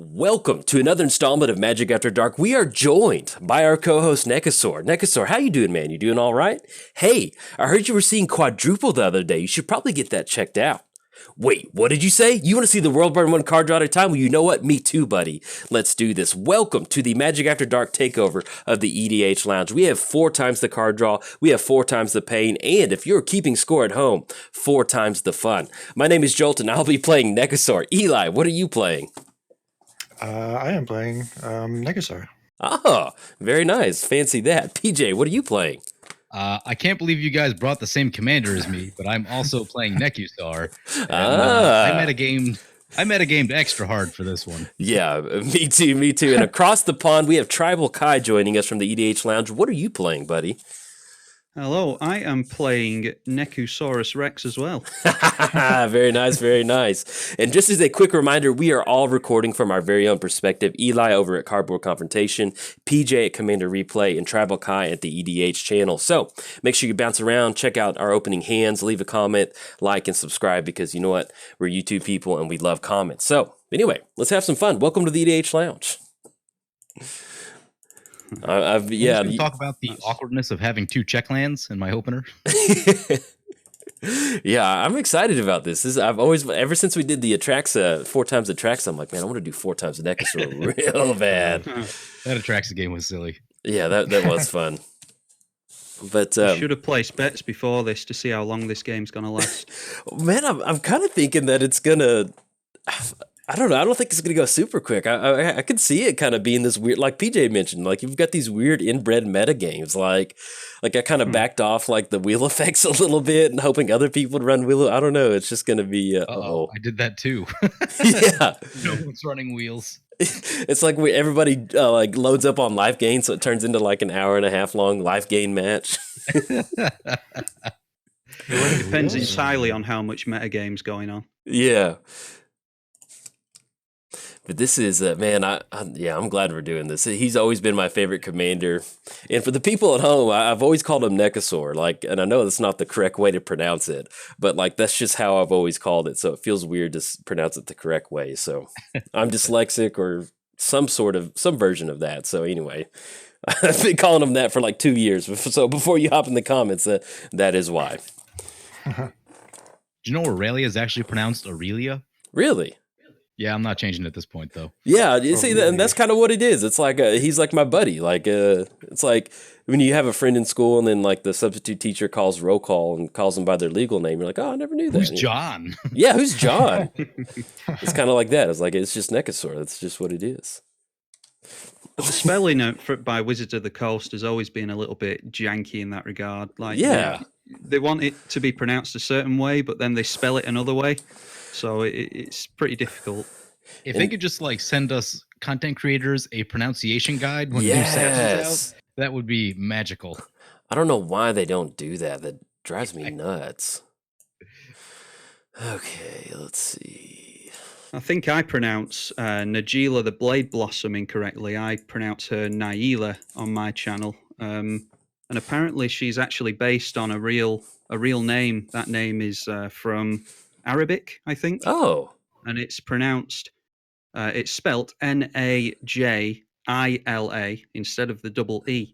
Welcome to another installment of Magic After Dark. We are joined by our co-host Nekusar. Nekusar, how you doing, man? You doing all right? Hey, I heard you were seeing quadruple the other day. You should probably get that checked out. Wait, what did you say? You want to see the world burn one card draw at a time? Well, you know what? Me too, buddy. Let's do this. Welcome to the Magic After Dark takeover of the EDH Lounge. We have 4 times the card draw, we have 4 times the pain, and if you're keeping score at home, 4 times the fun. My name is Jolt, and I'll be playing Nekusar. Eli, what are you playing? I am playing Nekusar. Ah, very nice. Fancy that. PJ, what are you playing? I can't believe you guys brought the same commander as me, but I'm also playing Nekusar. I metagamed extra hard for this one. Yeah, me too. And across the pond, we have Tribal Kai joining us from the EDH Lounge. What are you playing, buddy? Hello, I am playing Nekusar Rex as well. Very nice, very nice. And just as a quick reminder, we are all recording from our very own perspective. Eli over at Cardboard Confrontation, PJ at Commander Replay, and Tribal Kai at the EDH channel. So make sure you bounce around, check out our opening hands, leave a comment, like, and subscribe because you know what? We're YouTube people and we love comments. So anyway, let's have some fun. Welcome to the EDH Lounge. Talk about the awkwardness of having 2 check lands in my opener. Yeah, I'm excited about this. I've always, ever since we did the Atraxa, 4 times Atraxa, I'm like, man, I want to do 4 times Nekusar real bad. That Atraxa game was silly. Yeah, that was fun. But should have placed bets before this to see how long this game's gonna last. Man, I'm kind of thinking that it's gonna. I don't know. I don't think it's going to go super quick. I could see it kind of being this weird, like PJ mentioned, like you've got these weird inbred meta games. Like I kind of backed off like the wheel effects a little bit and hoping other people would run wheel. I don't know. It's just going to be. I did that too. Yeah. No one's running wheels. It's like everybody like loads up on life gain, so it turns into like an hour and a half long life gain match. It depends entirely on how much metagame's going on. Yeah. But this is, man, I'm glad we're doing this. He's always been my favorite commander. And for the people at home, I've always called him Nekusar. Like, and I know that's not the correct way to pronounce it, but like, that's just how I've always called it. So it feels weird to pronounce it the correct way. So I'm dyslexic or some version of that. So anyway, I've been calling him that for like 2 years. So before you hop in the comments, that is why. Do you know Aurelia is actually pronounced Aurelia? Really? Yeah, I'm not changing it at this point, though. Yeah, you see, and that's kind of what it is. It's like he's like my buddy. Like it's like when you have a friend in school, and then like the substitute teacher calls roll call and calls them by their legal name. You're like, oh, I never knew that. Who's John? Yeah, who's John? It's kind of like that. It's like it's just Nekusar. That's just what it is. But the spelling by Wizards of the Coast has always been a little bit janky in that regard. Like, yeah, they want it to be pronounced a certain way, but then they spell it another way. So it's pretty difficult. If they could just like send us content creators a pronunciation guide when new set is out, that would be magical. I don't know why they don't do that. That drives me nuts. Okay, let's see. I think I pronounce Najila the Blade Blossom incorrectly. I pronounce her Naila on my channel. And apparently she's actually based on a real name. That name is from Arabic, I think. Oh. And it's pronounced, it's spelt Najila instead of the double E.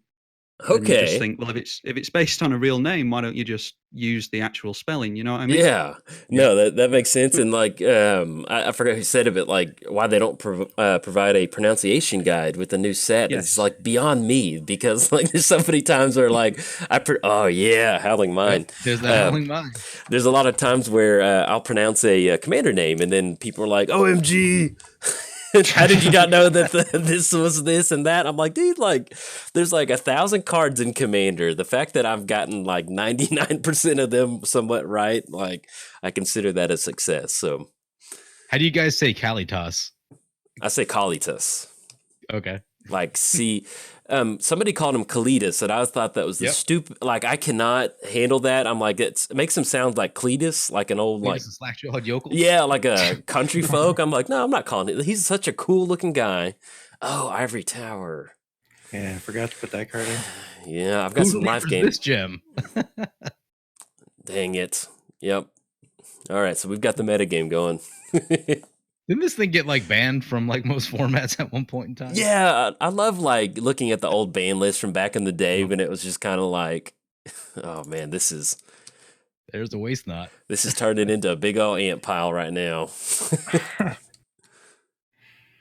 Okay. And you just think, well, if it's based on a real name, why don't you just use the actual spelling? You know what I mean? Yeah. No, that makes sense. And like, I forgot who said it, but like, why they don't provide a pronunciation guide with the new set is like beyond me, because like there's so many times where like Howling Mine. There's that Howling Mine. There's a lot of times where I'll pronounce a commander name, and then people are like, "OMG." How did you not know that this was this and that? I'm like, dude, like, there's like 1,000 cards in Commander. The fact that I've gotten like 99% of them somewhat right, like, I consider that a success. So, how do you guys say Kalitas? I say Kalitas. Okay. Like, somebody called him Kalitas, and I thought that was the stupid. Like, I cannot handle that. I'm like, it makes him sound like Cletus, like an old like slack-jawed yokel. Yeah, like a country folk. I'm like, no, I'm not calling it. He's such a cool looking guy. Oh, Ivory Tower. Yeah, I forgot to put that card in. Yeah, I've got some life games. This gem. Dang it. Yep. All right, so we've got the metagame going. Didn't this thing get like banned from like most formats at one point in time? Yeah, I love like looking at the old ban list from back in the day when it was just kind of like, oh man, There's a waste knot. this is turning into a big old ant pile right now.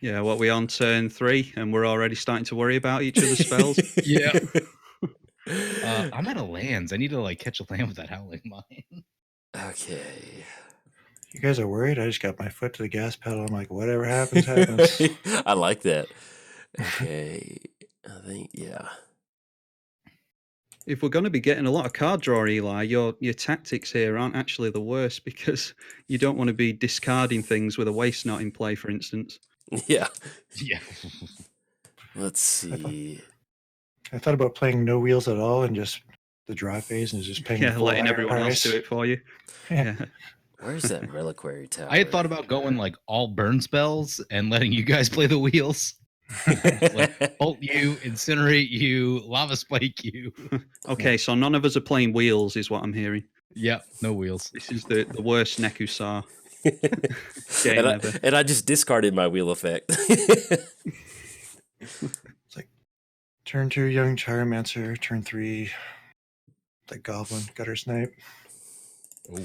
Yeah, what we on turn 3, and we're already starting to worry about each other's spells. Yeah. I'm out of lands. I need to like catch a land with that howling mine. Okay. You guys are worried? I just got my foot to the gas pedal. I'm like, whatever happens, happens. I like that. Okay. I think, yeah. If we're going to be getting a lot of card draw, Eli, your tactics here aren't actually the worst because you don't want to be discarding things with a waste knot in play, for instance. Yeah. Yeah. Let's see. I thought about playing no wheels at all and just the draw phase and just paying the full letting higher everyone else price. do it for you. Yeah. Where's that reliquary tower? I had thought about going like all burn spells and letting you guys play the wheels. Like bolt you, incinerate you, lava spike you. Okay, so none of us are playing wheels, is what I'm hearing. Yep, no wheels. This is the worst Nekusar game ever. and I just discarded my wheel effect. It's like turn 2, Young Charmancer. Turn 3, the Goblin, Gutter Snipe. Oh.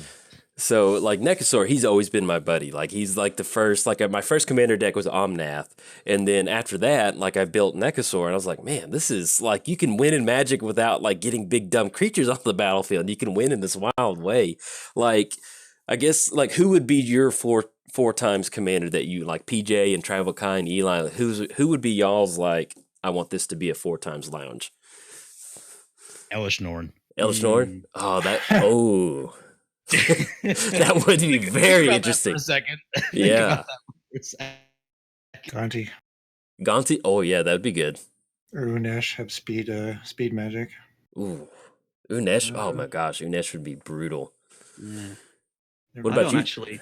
So, like, Nekusar, he's always been my buddy. Like, he's like the first, like, my first commander deck was Omnath. And then after that, like, I built Nekusar, and I was like, man, this is, like, you can win in Magic without, like, getting big, dumb creatures off the battlefield. You can win in this wild way. Like, I guess, like, who would be your four times commander that you, like, PJ and Travel Kind, Eli, who would be y'all's, like, I want this to be a 4 times lounge? Elish Norn. Elish Norn? Oh, oh. That would be very interesting. For a second. Yeah. Gonti. Gonti? Oh, yeah, that would be good. Or Unesh have speed magic. Ooh. Unesh? Oh, my gosh. Unesh would be brutal. Yeah. What about you?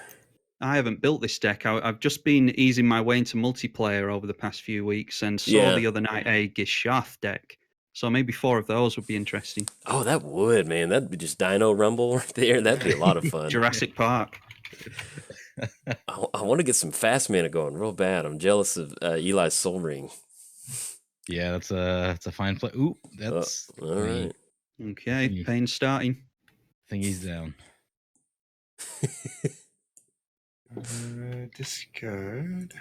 I haven't built this deck. I've just been easing my way into multiplayer over the past few weeks and saw the other night a Gishath deck. So maybe 4 of those would be interesting. Oh, that would, man. That'd be just Dino Rumble right there. That'd be a lot of fun. Jurassic Park. I want to get some fast mana going real bad. I'm jealous of Eli's Soul Ring. Yeah, that's a fine play. Ooh, that's all right. Okay, pain starting. Thingy's down. Discard.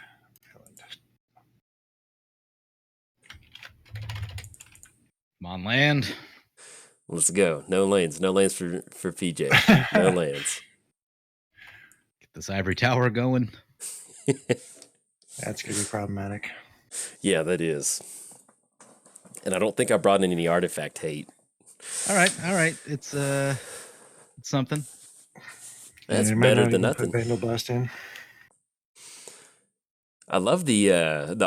Come on, land. Let's go. No lands. No lands for PJ. No lands. Get this ivory tower going. That's going to be problematic. Yeah, that is. And I don't think I brought in any artifact hate. All right. It's something. That's better than nothing. Vandal Blast in. I love the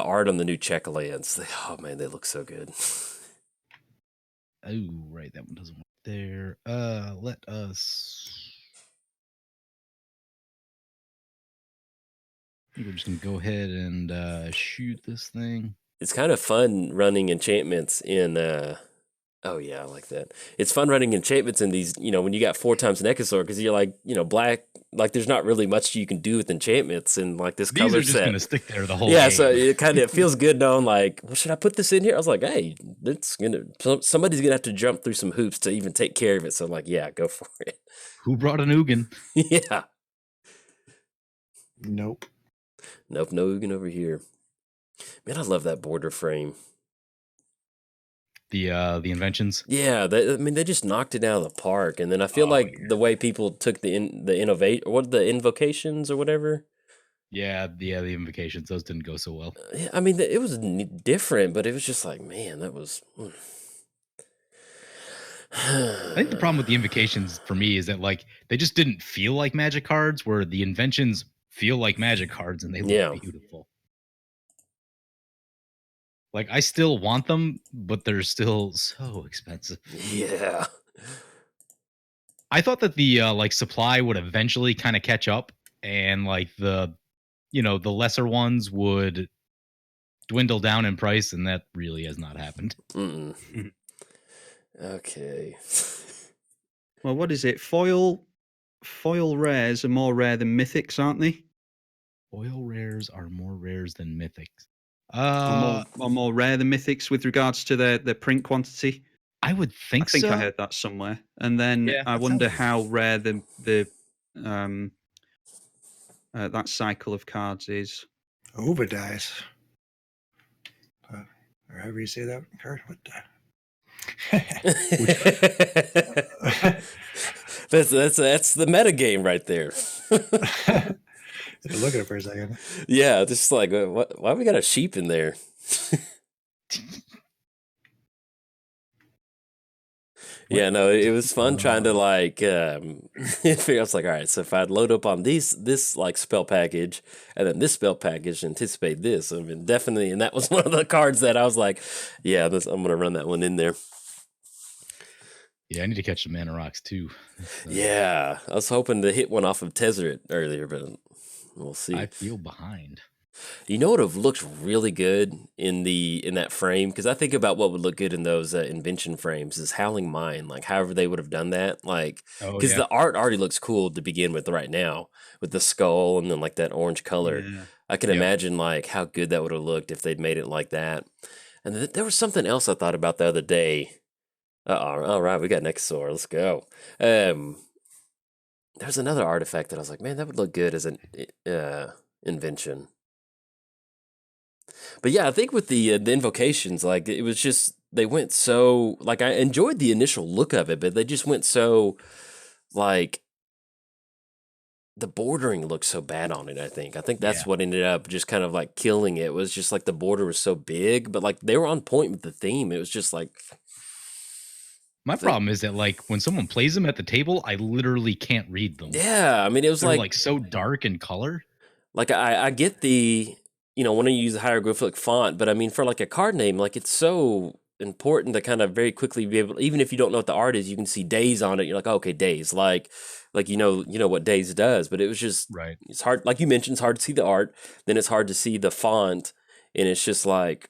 art on the new Czech lands. Oh man, they look so good. Oh, right, that one doesn't work there. Let us. I think we're just gonna go ahead and shoot this thing. It's kind of fun running enchantments in. Oh yeah, I like that. It's fun running enchantments in these. When you got 4 times Nekusar, because you're like, black. Like, there's not really much you can do with enchantments and like this color set. These are just gonna stick there the whole. Yeah, game. so it kind of feels good knowing like, well, should I put this in here? I was like, hey, somebody's gonna have to jump through some hoops to even take care of it. So I'm like, yeah, go for it. Who brought an Ugin? Yeah. Nope, no Ugin over here. Man, I love that border frame. The inventions. Yeah, they just knocked it out of the park, and then I feel the way people took the invocations or whatever. Yeah, the invocations. Those didn't go so well. I mean, it was different, but it was just like, man, that was. I think the problem with the invocations for me is that like they just didn't feel like Magic cards, where the inventions feel like Magic cards and they look beautiful. Like, I still want them, but they're still so expensive. Yeah. I thought that the supply would eventually kind of catch up, and like the lesser ones would dwindle down in price, and that really has not happened. Okay. Well, what is it? Foil rares are more rare than mythics, aren't they? Foil rares are more rares than mythics. Or more rare than mythics with regards to their print quantity. I would I think think so. I heard that somewhere. And then Yeah, I that wonder sounds- how rare that cycle of cards is. Overdise. Or however you say that card. What the? that's the meta game right there. Look at it for a second. Yeah, just like why we got a sheep in there? Yeah, no, it was fun trying to like figure. I was like, all right, so if I'd load up on this like spell package and then this spell package, anticipate this. I mean, definitely, and that was one of the cards that I was like, yeah, I'm gonna run that one in there. Yeah, I need to catch the mana rocks too. Yeah, I was hoping to hit one off of Tezzeret earlier, but we'll see. I feel behind. You know what would have looked really good in that frame? Because I think about what would look good in those invention frames is Howling Mine. Like, however they would have done that, like, because the art already looks cool to begin with right now with the skull and then like that orange color. Yeah. I can imagine like how good that would have looked if they'd made it like that. And there was something else I thought about the other day. All right, we got Nekusar. Let's go. There's another artifact that I was like, man, that would look good as an invention. But yeah, I think with the invocations, like it was just they went so like I enjoyed the initial look of it, but they just went so like the bordering looked so bad on it. I think that's what ended up just kind of like killing it. Was just like the border was so big, but like they were on point with the theme. It was just like my problem is that like when someone plays them at the table, I literally can't read them. Yeah, I mean it was They're like so dark in color. Like I get the when you use a hieroglyphic font, but I mean for like a card name, like it's so important to kind of very quickly be able, even if you don't know what the art is, you can see days on it. You're like, oh, okay, days, like you know what days does. But it was just right. It's hard, like you mentioned, it's hard to see the art. Then it's hard to see the font, and it's just like.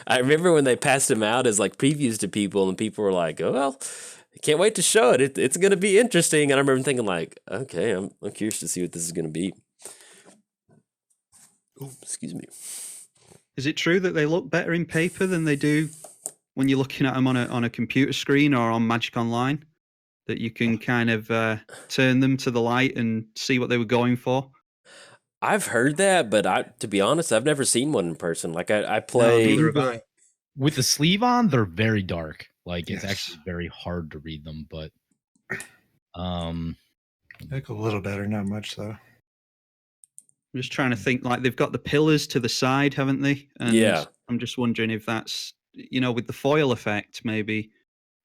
I remember when they passed them out as like previews to people, and people were like, "Oh well, I can't wait to show it. It's going to be interesting." And I remember thinking, like, "Okay, I'm curious to see what this is going to be." Oh, excuse me. Is it true that they look better in paper than they do when you're looking at them on a computer screen or on Magic Online? That you can kind of turn them to the light and see what they were going for? I've heard that, but to be honest, I've never seen one in person. Like I play. No, neither have I. With the sleeve on, they're very dark. Like it's actually very hard to read them, but Look a little better, not much though. I'm just trying to think, like they've got the pillars to the side, haven't they? And yeah. I'm just wondering if that's, with the foil effect, maybe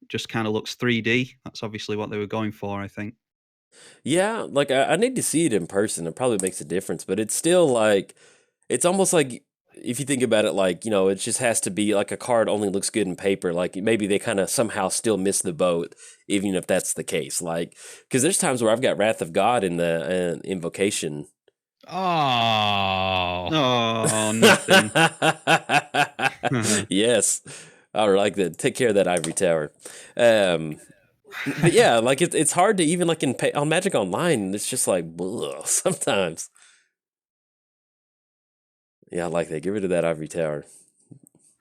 just kind of looks 3D. That's obviously what they were going for, I think. Yeah, like I need to see it in person. It probably makes a difference, but it's still like, it's almost like if you think about it, like, it just has to be like a card only looks good in paper. Like maybe they kind of somehow still miss the boat, even if that's the case. Like, because there's times where I've got Wrath of God in the invocation. Oh, nothing. Yes, I like that. Take care of that ivory tower. But yeah, like it's hard to even like on Magic Online. It's just like ugh, sometimes. Yeah, I like that. Get rid of that ivory tower.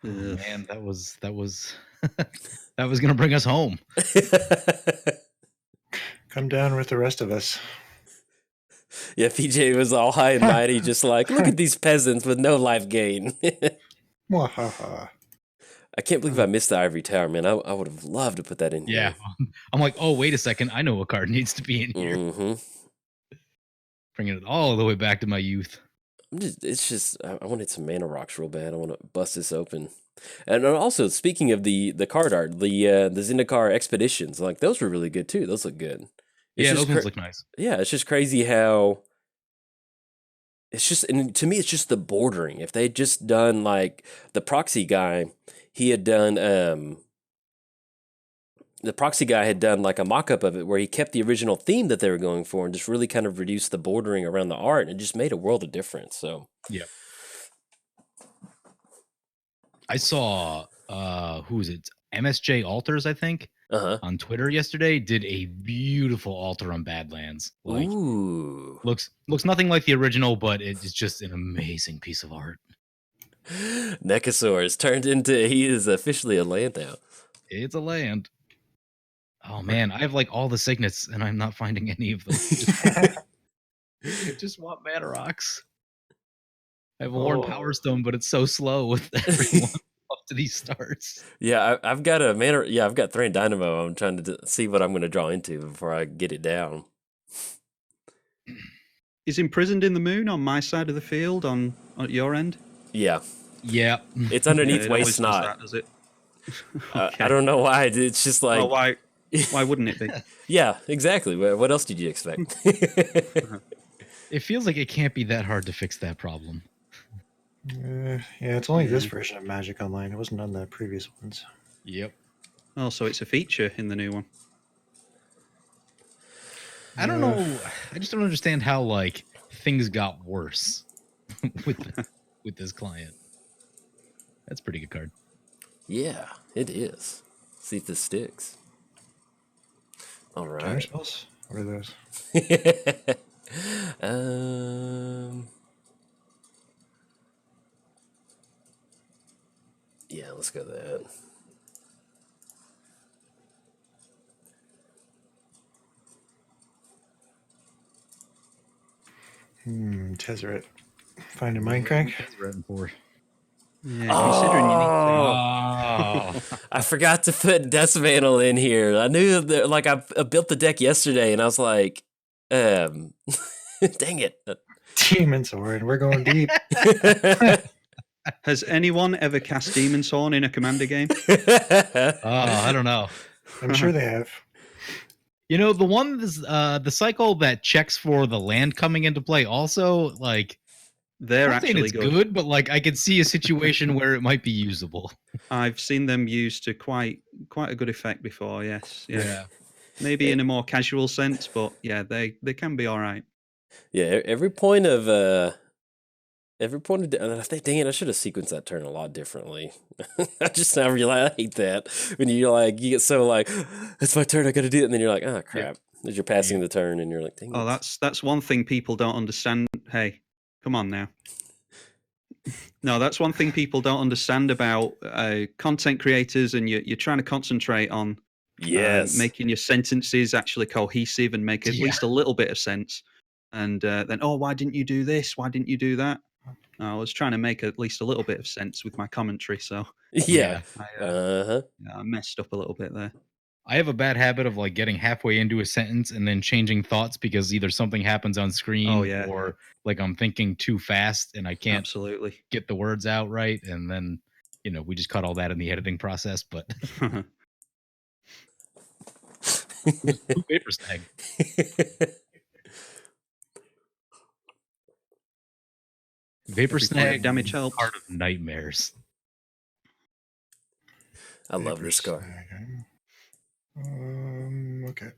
Oh, man, that was that was gonna bring us home. Come down with the rest of us. Yeah, PJ was all high and mighty, just like, look at these peasants with no life gain. Mwahaha. I can't believe I missed the ivory tower, man. I would have loved to put that in here. Yeah, I'm like, oh, wait a second. I know what card needs to be in here. Mm-hmm. Bringing it all the way back to my youth. I wanted some mana rocks real bad. I want to bust this open. And also, speaking of the card art, the Zendikar expeditions, like those were really good too. Those look good. Those ones look nice. Yeah, it's just crazy how and to me, it's just the bordering. If they'd just done like the proxy guy, he had done the proxy guy had done like a mock-up of it where he kept the original theme that they were going for and just really kind of reduced the bordering around the art, and it just made a world of difference. So yeah, I saw who is it? MSJ Altars, I think. on Twitter yesterday did a beautiful altar on Badlands. Like, Ooh. looks nothing like the original, but it's just an amazing piece of art. Nekusar is turned into, he is officially a land now. It's a land. Oh man, I have like all the signets and I'm not finding any of them. Just want mana rocks. I have a Worn Power Stone, but it's so slow with everyone up to these starts. Yeah, I've got a mana. Yeah, I've got Thran Dynamo. I'm trying to see what I'm going to draw into before I get it down. Is Imprisoned in the Moon on my side of the field on at your end? Yeah, Yeah. it's underneath It always Waste does Not. that, does it? I don't know why. It's just like, Well, why wouldn't it be? yeah, exactly. What else did you expect? It feels like it can't be that hard to fix that problem. Yeah, it's only this version of Magic Online. It wasn't on the previous ones. Yep. Oh, so it's a feature in the new one. I don't know. I just don't understand how like things got worse with this client. That's a pretty good card. Yeah, it is. See if this sticks. All Counter right. spells? What are those? Yeah, let's go that. Tezzeret. Find a mind crank. Yeah, considering you need to. I forgot to put Death Mantle in here. I knew that, like, I built the deck yesterday, and I was like, dang it. Demon Sword. We're going deep. Has anyone ever cast Demon's Horn in a Commander game? I don't know. I'm sure they have. You know, the one is the cycle that checks for the land coming into play also, like, They're I'm saying actually it's good, but like I could see a situation where it might be usable. I've seen them used to quite a good effect before. Yes, Yeah. Maybe in a more casual sense, but yeah, they can be all right. Yeah, every point of and I think, dang it, I should have sequenced that turn a lot differently. I just now realize I hate that when you get so like, it's my turn, I gotta do it, and then you're like, oh crap, as you're passing the turn, and you're like, dang Oh, it. that's one thing people don't understand. Hey, come on now. No, that's one thing people don't understand about content creators, and you're trying to concentrate on making your sentences actually cohesive and make at least a little bit of sense. And then, oh, why didn't you do this? Why didn't you do that? I was trying to make at least a little bit of sense with my commentary, so Yeah. I messed up a little bit there. I have a bad habit of like getting halfway into a sentence and then changing thoughts because either something happens on screen or like I'm thinking too fast and I can't get the words out right. And then, we just cut all that in the editing process. But paper snag. Vapor snag damage help. Part of nightmares. I love this card. Okay.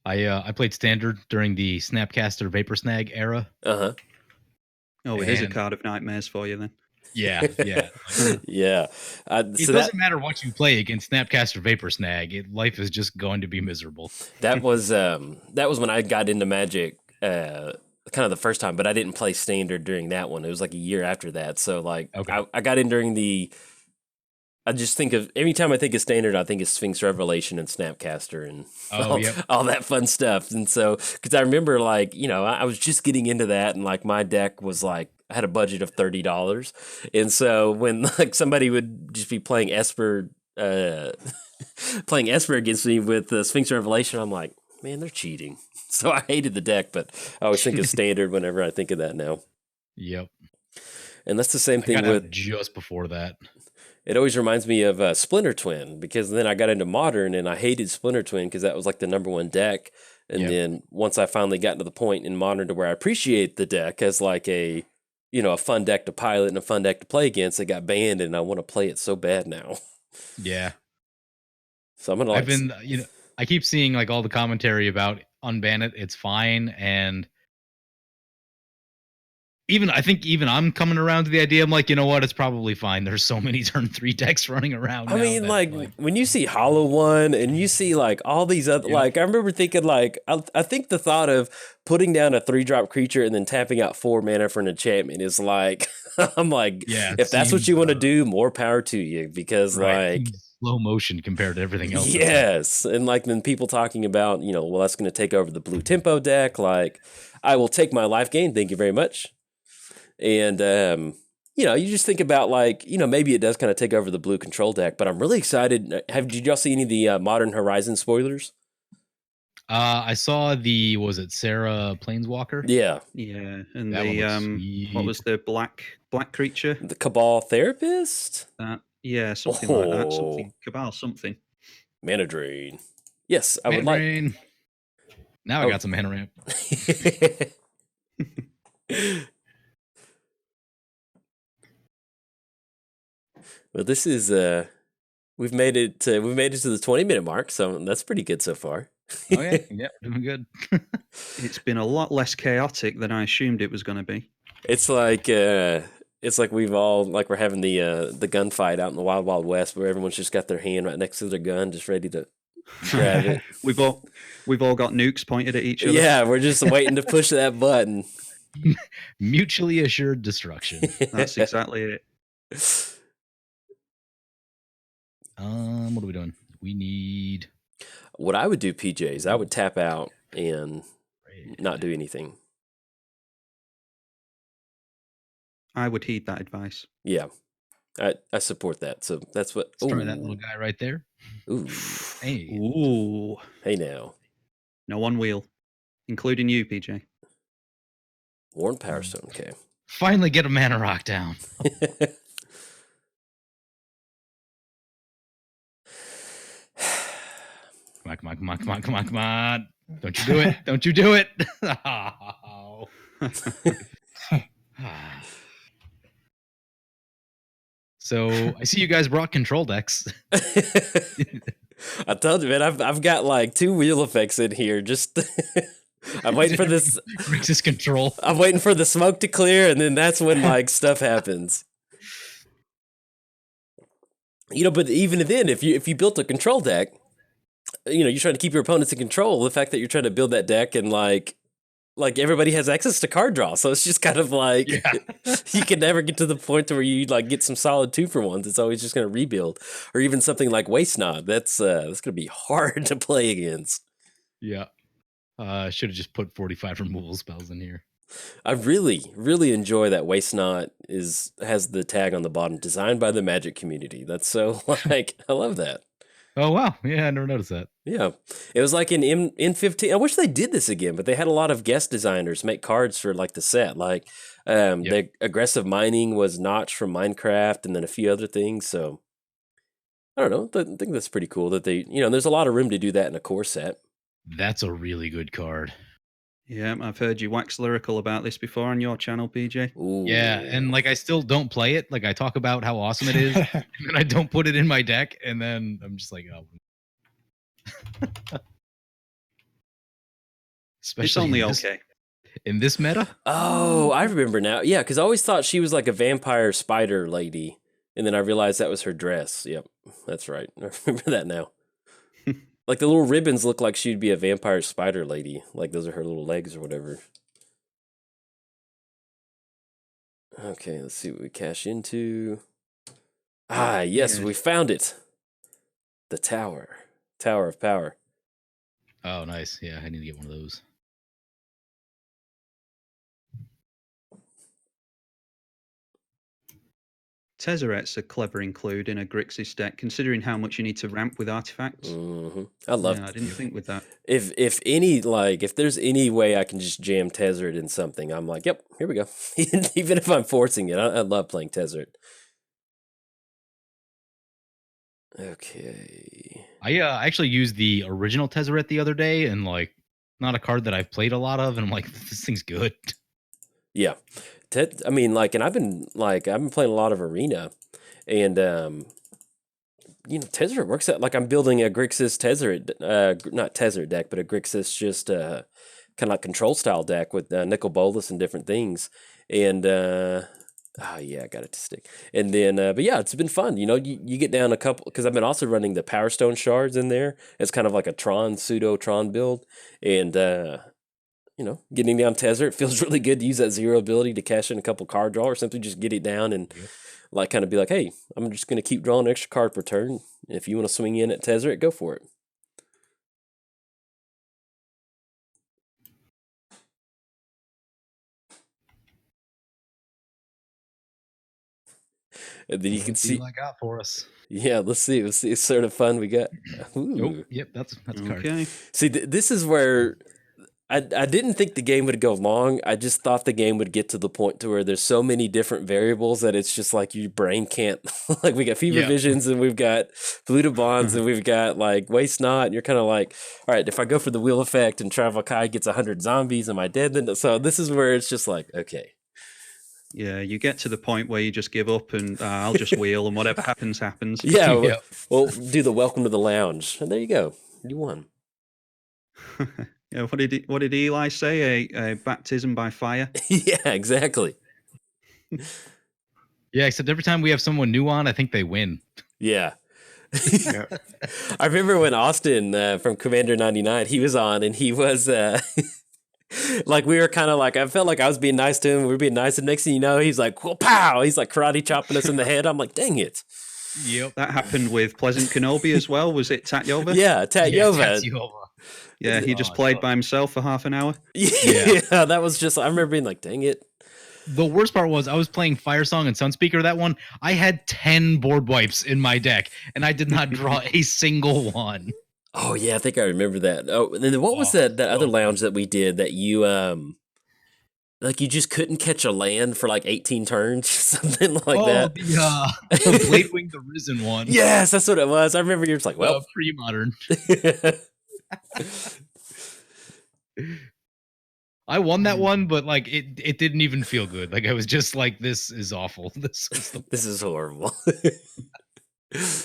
I played Standard during the Snapcaster Vapor Snag era. Uh-huh. Oh, it is a card of nightmares for you then. Yeah. Yeah. It doesn't matter what you play against Snapcaster Vapor Snag. Life is just going to be miserable. That was when I got into Magic kind of the first time, but I didn't play Standard during that one. It was like a year after that. So like I got in during I just think of, every time I think of Standard, I think of Sphinx Revelation and Snapcaster and all that fun stuff. And so, because I remember like, I was just getting into that, and like my deck was like, I had a budget of $30. And so when like somebody would just be playing Esper against me with Sphinx Revelation, I'm like, man, they're cheating. So I hated the deck, but I always think of Standard whenever I think of that now. Yep. And that's the same thing with just before that. It always reminds me of Splinter Twin, because then I got into Modern and I hated Splinter Twin because that was like the #1 deck. And then once I finally got to the point in Modern to where I appreciate the deck as like a fun deck to pilot and a fun deck to play against, it got banned, and I want to play it so bad now. Yeah. So I'm gonna I keep seeing like all the commentary about unban it, it's fine, and I think even I'm coming around to the idea. I'm like, you know what? It's probably fine. There's so many turn 3 decks running around. I mean, like when you see Hollow One and you see like all these other, like I remember thinking like, I think the thought of putting down a 3-drop creature and then tapping out 4 mana for an enchantment is like, I'm like, if that's what you want to do, more power to you, because like slow motion compared to everything else. Yes, and like then people talking about, well, that's going to take over the blue tempo deck. Like, I will take my life gain, thank you very much. And you just think about like, maybe it does kind of take over the blue control deck, but I'm really excited. Did y'all see any of the Modern Horizon spoilers? I saw was it Sarah Planeswalker? Yeah. Yeah, and that what was the black creature? The Cabal Therapist? Yeah, something like that. Something Cabal something. Mana Drain. Yes, I would drain. like. Now I got some mana ramp. Well, this is we've made it to the 20-minute mark, so that's pretty good so far. Oh yeah, doing good. It's been a lot less chaotic than I assumed it was going to be. It's like we've all like we're having the gunfight out in the Wild Wild West, where everyone's just got their hand right next to their gun, just ready to grab it. We've all got nukes pointed at each other. Yeah, we're just waiting to push that button. Mutually assured destruction. That's exactly it. What are we doing? We need. What I would do, PJs, I would tap out and not do anything. I would heed that advice. Yeah, I support that. So that's what. Let's try that little guy right there. Ooh. Hey. Ooh. Hey now. No one wheel, including you, PJ. Worn Power Stone. Okay. Finally get a mana rock down. Come on. Don't you do it. Don't you do it. Oh. So I see you guys brought control decks. I told you, man, I've got like 2 wheel effects in here. Just I'm waiting for this Grixis control. I'm waiting for the smoke to clear, and then that's when like stuff happens. But even then, if you built a control deck, you're trying to keep your opponents in control. The fact that you're trying to build that deck and like everybody has access to card draw, so it's just kind of like you can never get to the point to where you like get some solid 2-for-1s. It's always just going to rebuild, or even something like Waste Nod. That's going to be hard to play against. Yeah, should have just put 45 removal spells in here. I really, really enjoy that Waste Nod has the tag on the bottom, designed by the Magic community. That's so like I love that. Oh wow, yeah, I never noticed that. Yeah, it was like in N15. I wish they did this again, but they had a lot of guest designers make cards for like the set. Like the aggressive mining was Notch from Minecraft, and then a few other things. So I don't know. I think that's pretty cool that they, there's a lot of room to do that in a core set. That's a really good card. Yeah, I've heard you wax lyrical about this before on your channel, PJ. Ooh. Yeah, and like I still don't play it. Like I talk about how awesome it is, and then I don't put it in my deck, and then I'm just like, oh. Especially It's only okay. In this meta? Oh, I remember now. Yeah, because I always thought she was like a vampire spider lady, and then I realized that was her dress. Yep, that's right. I remember that now. Like the little ribbons look like she'd be a vampire spider lady. Like those are her little legs or whatever. Okay, let's see what we cash into. Ah, yes, we found it. The tower. Tower of Power. Oh, nice. Yeah, I need to get one of those. Tezzeret's a clever include in a Grixis deck, considering how much you need to ramp with artifacts. Mm-hmm. I love. I didn't think with that. If there's any way I can just jam Tezzeret in something, I'm like, yep, here we go. Even if I'm forcing it, I love playing Tezzeret. Okay. I actually used the original Tezzeret the other day, and like, not a card that I've played a lot of, and I'm like, this thing's good. Yeah. I mean, like, and I've been playing a lot of Arena, and Tezzeret works out. Like, I'm building a Grixis Tezzeret, not Tezzeret deck, but a Grixis just kind of like control style deck with Nicol Bolas and different things, And yeah, I got it to stick. And then, but yeah, it's been fun. You know, you get down a couple because I've been also running the Power Stone shards in there. It's kind of like a Tron pseudo Tron build, and you know, getting down Tezzeret, it feels really good to use that zero ability to cash in a couple card draw or simply just get it down and like kind of be like, hey, I'm just going to keep drawing an extra card per turn. If you want to swing in at Tezzeret, go for it. And then you can see what I got for us. Yeah, let's see. Let's see. It's sort of fun. We got. Ooh. Oh, yep, that's a card. Okay. See, this is where I didn't think the game would go long. I just thought the game would get to the point to where there's so many different variables that it's just like your brain can't. Like we got Fever Visions and we've got Polluted Bonds and we've got like Waste Not. And you're kind of like, all right, if I go for the wheel effect and Travel Kai gets 100 zombies, am I dead then? So this is where it's just like, okay. Yeah, you get to the point where you just give up and I'll just wheel and whatever happens, happens. Yeah, Yeah. Well, do the Welcome to the Lounge. And there you go. You won. Yeah, what did Eli say? A baptism by fire? Yeah, exactly. Yeah, except every time we have someone new on, I think they win. Yeah. Yeah. I remember when Austin from Commander 99, he was on and he was like we were kind of like I felt like I was being nice to him. We were being nice, and next thing you know, he's like, well, pow! He's like karate chopping us in the head. I'm like, dang it. Yep. That happened with Pleasant Kenobi as well. Was it Tatyova? Yeah, Tatyova. Yeah, he just played by himself for half an hour. Yeah, that was just. I remember being like, dang it. The worst part was I was playing Fire Song and Sunspeaker that one. I had 10 board wipes in my deck, and I did not draw a single one. Oh yeah, I think I remember that. Oh, and then what was that other lounge that we did that you like you just couldn't catch a land for like 18 turns, something like that. The Bladewing the Risen one. Yes, that's what it was. I remember you were just like, well, pre-modern. I won that one, but like it didn't even feel good. Like I was just like, this is awful. This is horrible.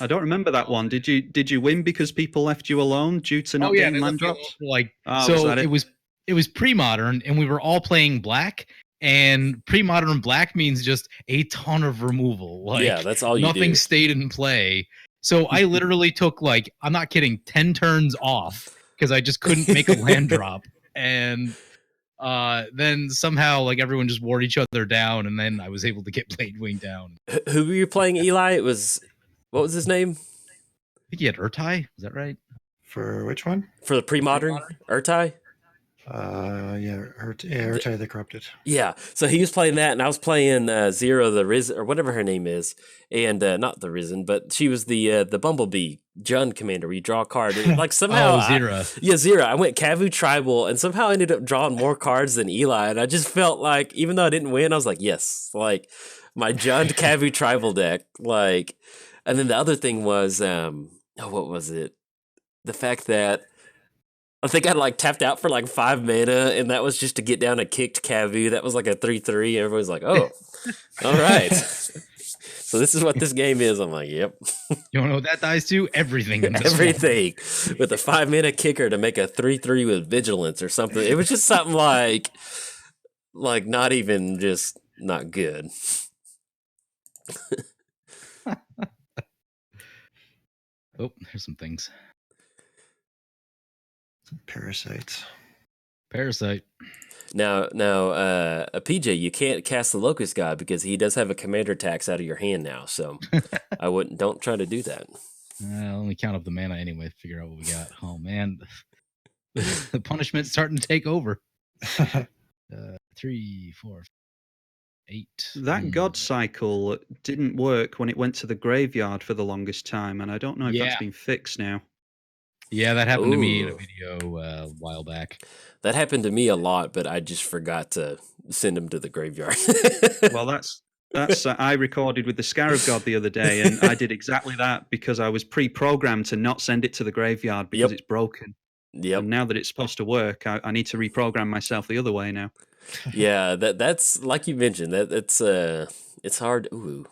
I don't remember that one. Did you win because people left you alone due to not getting land drops? Like it was pre-modern, and we were all playing black. And pre-modern black means just a ton of removal. Like yeah, that's all you nothing do. Stayed in play. So I literally took like, I'm not kidding, 10 turns off because I just couldn't make a land drop. And then somehow like everyone just wore each other down, and then I was able to get Bladewing down. Who were you playing, Eli? It was, what was his name? I think he had Urtai. Is that right? For which one? For the pre-modern Urtai? Urtai the Corrupted. Yeah, so he was playing that, and I was playing Zero the Risen, or whatever her name is, and not the Risen, but she was the Bumblebee Jund commander. Where you draw a card, and like somehow Zero. Zero. I went Kavu Tribal, and somehow I ended up drawing more cards than Eli, and I just felt like even though I didn't win, I was like, yes, like my Jund Kavu Tribal deck, like. And then the other thing was, what was it? The fact that I think I like tapped out for like 5 mana, and that was just to get down a kicked Kavu. That was like a 3/3. Everybody's like, oh, all right. So this is what this game is. I'm like, yep. You want to know what that dies to? Everything. In this Everything. With a 5 mana kicker to make a 3/3 with vigilance or something. It was just something like not even just not good. Oh, there's some things. Parasites. Parasite. Now, a PJ, you can't cast the Locust God because he does have a commander tax out of your hand now. So don't try to do that. I'll only count up the mana anyway to figure out what we got. Oh man, the punishment's starting to take over. 3, 4, 8. That God cycle didn't work when it went to the graveyard for the longest time, and I don't know if that's been fixed now. Yeah, that happened to me in a video a while back. That happened to me a lot, but I just forgot to send him to the graveyard. Well, that's I recorded with the Scarab God the other day, and I did exactly that because I was pre-programmed to not send it to the graveyard because it's broken. Yep. And now that it's supposed to work, I need to reprogram myself the other way now. Yeah, that's like you mentioned. It's hard. Ooh,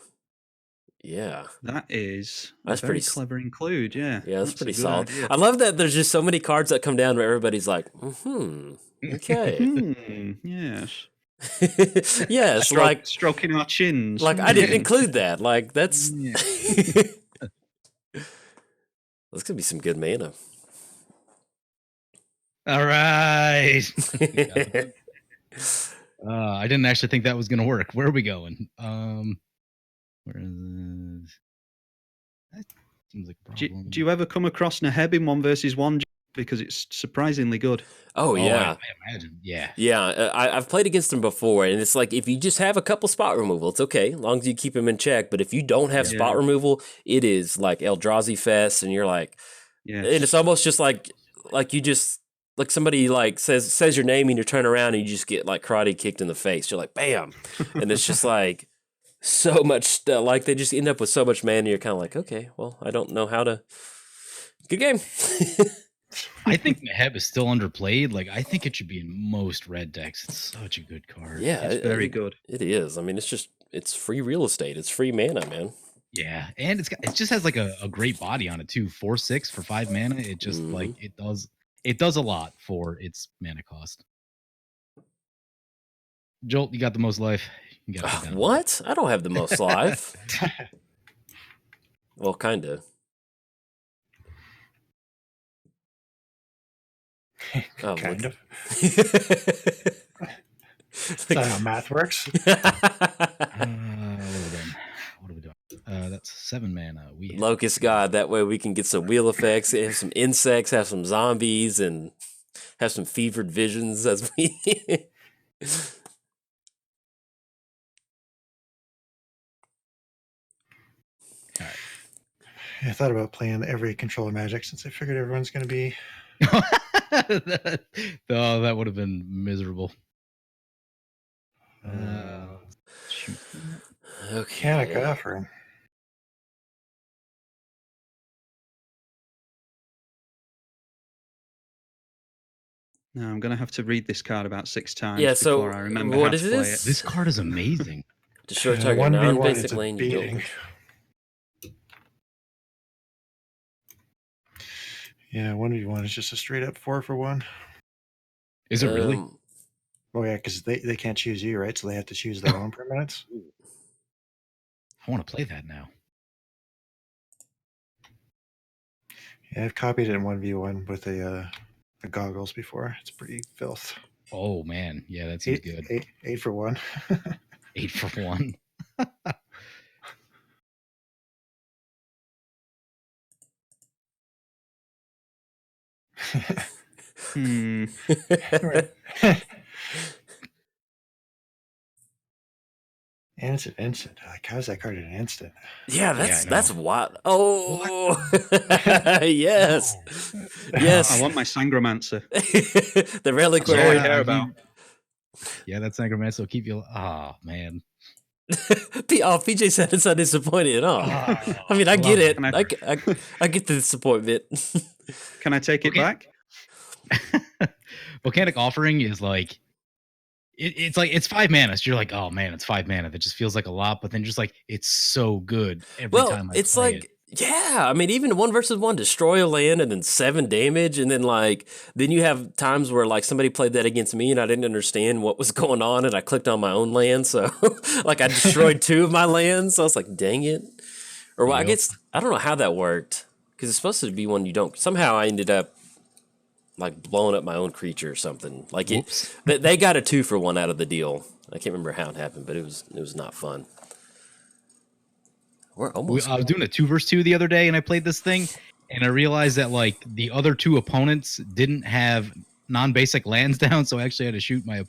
yeah, that's pretty clever include. Yeah, that's pretty solid. Idea. I love that there's just so many cards that come down where everybody's like, okay, yes. Yes, like stroking our chins. I didn't include that. Like that's Yeah. that's gonna be some good mana. All right. I didn't actually think that was going to work. Where are we going? Where is this? That seems like a problem. Do you ever come across Neheb in 1v1? Because it's surprisingly good. Oh yeah, I imagine. Yeah. yeah. I've played against him before, and it's like if you just have a couple spot removal, it's okay, as long as you keep him in check. But if you don't have spot removal, it is like Eldrazi fest, and you're like, and it's almost just like you just like somebody like says your name, and you turn around and you just get like karate kicked in the face. You're like, bam, and it's just like so much stuff. Like they just end up with so much mana. You're kind of like, okay, well, I don't know how to. Good game. I think Neheb is still underplayed. Like I think it should be in most red decks. It's such a good card. Yeah, it's very good. It is. I mean, it's free real estate. It's free mana, man. Yeah, and it just has like a great body on it too. 4/6 for 5 mana. It just like it does a lot for its mana cost. Jolt, you got the most life. You got what? I don't have the most life. Well, kind of. Oh, kind of. That's how math works. What are we doing? That's 7 mana. We Locust God. That way we can get some wheel effects, have some insects, have some zombies, and have some fevered visions as we. I thought about playing every controller Magic since I figured everyone's going to be. Oh, that would have been miserable. Okay. Mechanic offering. No, I'm going to have to read this card about 6 times before I remember what how is to play this? it. This card is amazing. Destroy target 1v1, non-basic it's a lane. beating. Yeah, 1v1 is just a straight up 4 for 1. Is it really? Oh yeah, because they can't choose you, right? So they have to choose their own permanents. I want to play that now. Yeah, I've copied it in 1v1 with the goggles before. It's pretty filth. Oh man, yeah, that seems good. 8 for 1. 8 for 1. And it's an instant. Like, how's that card an instant? Yeah, that's wild. Oh, yes, yes. I want my Sangromancer. The reliquary. That's all I care about. Yeah, that's Sangromancer will keep you. Oh man. PJ said it's not disappointed. Oh, I mean, I get it. I get the disappointment. Can I take it back? Volcanic Offering is like it's like it's 5 mana. So you're like, oh man, it's 5 mana. That just feels like a lot, but then just like it's so good every time I it's play like it. Yeah, I mean, even 1 versus 1, destroy a land and then 7 damage, and then then you have times where like somebody played that against me and I didn't understand what was going on, and I clicked on my own land, so like I destroyed 2 of my lands. So I was like, dang it. Or well, I guess I don't know how that worked, because it's supposed to be one you don't. Somehow I ended up like blowing up my own creature or something. Like they got a 2 for 1 out of the deal. I can't remember how it happened, but it was not fun. We're almost. I was doing a 2 versus 2 the other day, and I played this thing, and I realized that like the other 2 opponents didn't have non-basic lands down, so I actually had to shoot my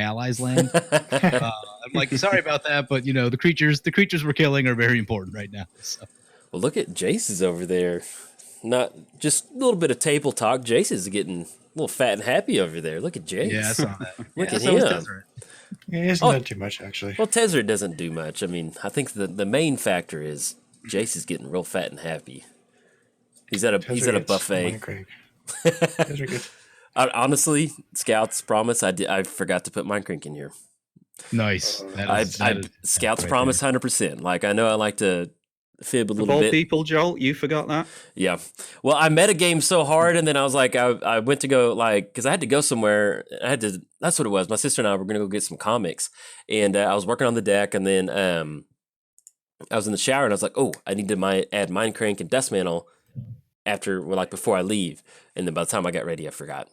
ally's land. I'm like, sorry about that, but you know the creatures we're killing are very important right now. So. Well, look at Jace's over there. Not just a little bit of table talk. Jace is getting a little fat and happy over there. Look at Jace. Yeah, I saw that. Look at him. Yeah, he hasn't done too much, actually. Well, Tezzeret doesn't do much. I mean, I think the main factor is Jace is getting real fat and happy. He's at a buffet. Honestly, Scouts promise. I forgot to put Mindcrank in here. Nice. Scouts promise 100%. Like I know I like to fib a Of little all bit. people, Jolt, you forgot that? Yeah. Well, I met a game so hard, and then I was like, I went to go, like, because I had to go somewhere. That's what it was. My sister and I were going to go get some comics, and I was working on the deck, and then I was in the shower, and I was like, oh, I need to add Mind Crank and Dust Mantle before I leave. And then by the time I got ready, I forgot.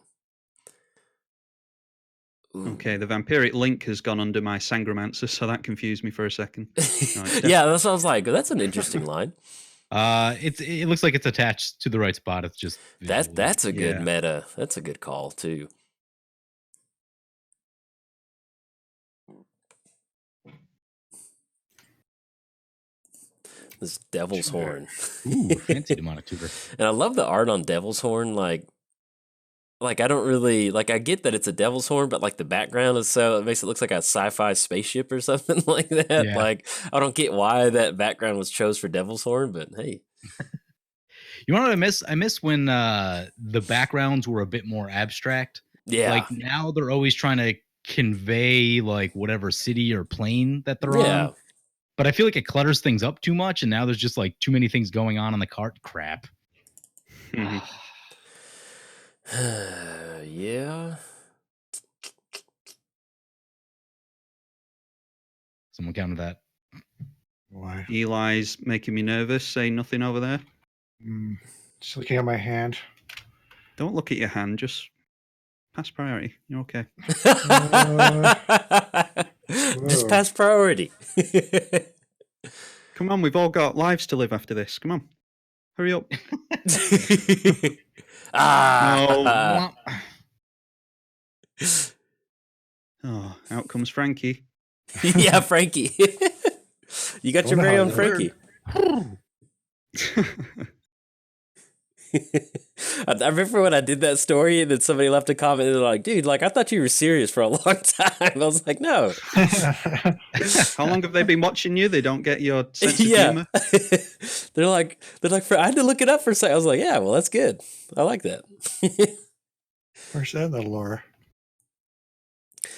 Ooh. Okay, the vampiric link has gone under my Sangromancer, so that confused me for a second. No, Yeah, that's what I was like. That's an interesting line. It looks like it's attached to the right spot. It's just That's a good Yeah. meta. That's a good call too. This Devil's Horn. Ooh, fancy demonic tutor. And I love the art on Devil's Horn. Like I don't really I get that it's a Devil's Horn, but like the background is it makes it look like a sci-fi spaceship or something like that. Yeah. Like I don't get why that background was chose for Devil's Horn, but hey. You know what I miss? I miss when the backgrounds were a bit more abstract. Yeah. Like now they're always trying to convey like whatever city or plane that they're Yeah. on. But I feel like it clutters things up too much, and now there's just like too many things going on the cart. Crap. Yeah. Someone counted that. Why? Eli's making me nervous, saying nothing over there. Just looking at my hand. Don't look at your hand, just pass priority. You're okay. Just pass priority. Come on, we've all got lives to live after this. Come on. Hurry up. Ah. Oh, out comes Frankie. Yeah, Frankie. You got your very own Frankie. I remember when I did that story and then somebody left a comment and they're like, dude, I thought you were serious for a long time. I was like, no. How long have they been watching you? They don't get your sense of Yeah. humor. they're like, I had to look it up for a second. I was like, yeah, well, that's good. I like that. Where's that in the lore?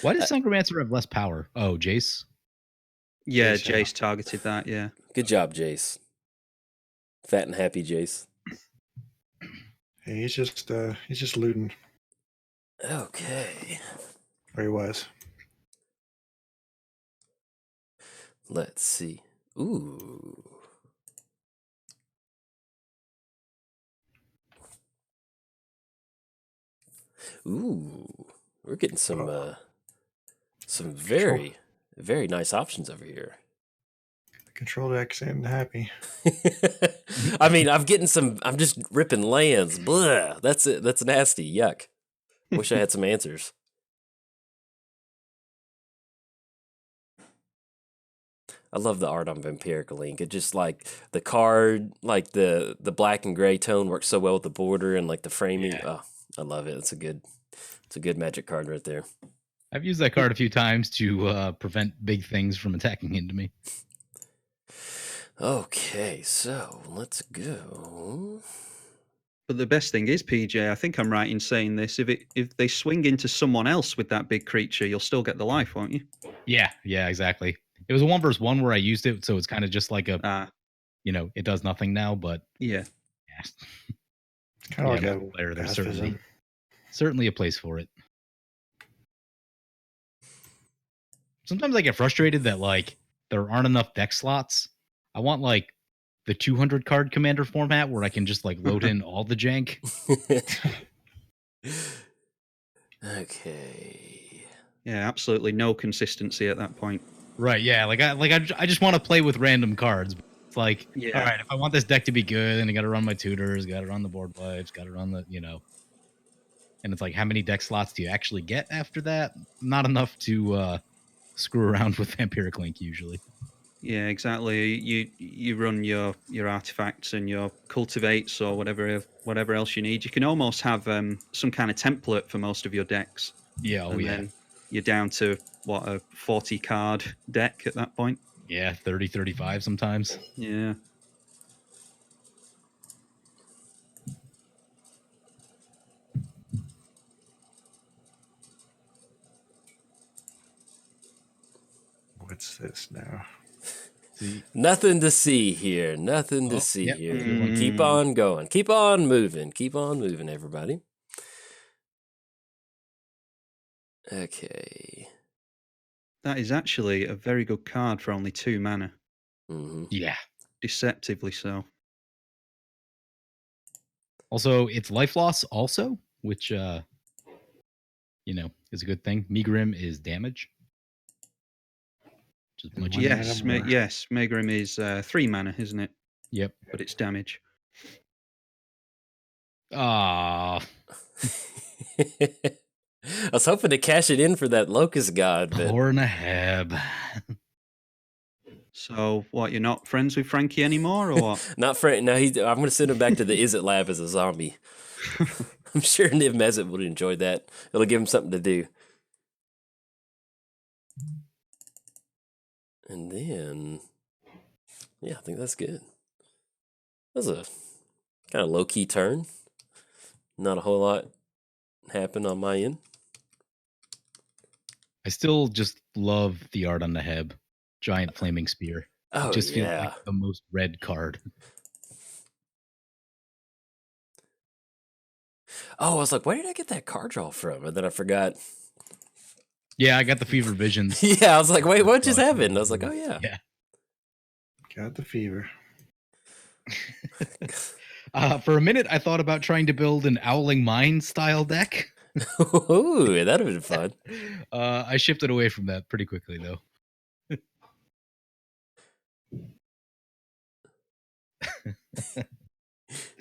Why does Sangromancer have less power? Oh, Jace? Yeah, Jace, yeah. Jace targeted that, yeah. Good job, Jace. Fat and happy Jace. Hey, he's just looting. Okay. Or he was. Let's see. Ooh. Ooh. We're getting some very, very nice options over here. The control deck's ain't happy. I mean, I'm just ripping lands. Blah. That's it. That's nasty. Yuck. Wish I had some answers. I love the art on Vampiric Link. It just the card, the black and gray tone works so well with the border and the framing. Yeah. Oh, I love it. It's a good Magic card right there. I've used that card a few times to prevent big things from attacking into me. Okay, so let's go. But the best thing is, PJ, I think I'm right in saying this. If they swing into someone else with that big creature, you'll still get the life, won't you? Yeah, exactly. It was a 1v1 where I used it, so it's kind of just like a, it does nothing now, but yeah. It's kind of like a player. There's pacifism. certainly a place for it. Sometimes I get frustrated that there aren't enough deck slots. I want the 200 card commander format where I can just load in all the jank. Okay. Yeah, absolutely no consistency at that point. Right, yeah. I just want to play with random cards. It's all right, if I want this deck to be good, then I got to run my tutors, got to run the board wipes, got to run the, And it's how many deck slots do you actually get after that? Not enough to screw around with Vampiric Link usually. Yeah, exactly. You run your artifacts and your cultivates or whatever else you need. You can almost have some kind of template for most of your decks. Yeah, then you're down to a 40 card deck at that point. Yeah, 30, 35 sometimes. Yeah. What's this now? See. Nothing to see here. Nothing to Oh, see yep. here. Mm. Keep on going. Keep on moving. Keep on moving, everybody. Okay. That is actually a very good card for only 2 mana. Mm-hmm. Yeah. Deceptively so. Also, it's life loss also, which is a good thing. Megrim is damage. Which is And much one easier. Yes, mana more. yes. Megrim is 3 mana, isn't it? Yep. But it's damage. Ah, I was hoping to cash it in for that Locust God, but poor Naheb. So, what, you're not friends with Frankie anymore, or what? not Frank. No, I'm going to send him back to the Is It Lab as a zombie. I'm sure Niv Mezzet would enjoy that. It'll give him something to do. And then, yeah, I think that's good. That was a kind of low-key turn. Not a whole lot happened on my end. I still just love the art on Naheb. Giant flaming spear. Oh, It just feels yeah. like the most red card. Oh, I was like, where did I get that card draw from? And then I forgot. Yeah, I got the fever visions. Yeah, I was like, wait, what just happened? I was like, oh, yeah. Yeah. Got the fever. For a minute, I thought about trying to build an Owling Mine style deck. Ooh, that would have been fun. I shifted away from that pretty quickly, though.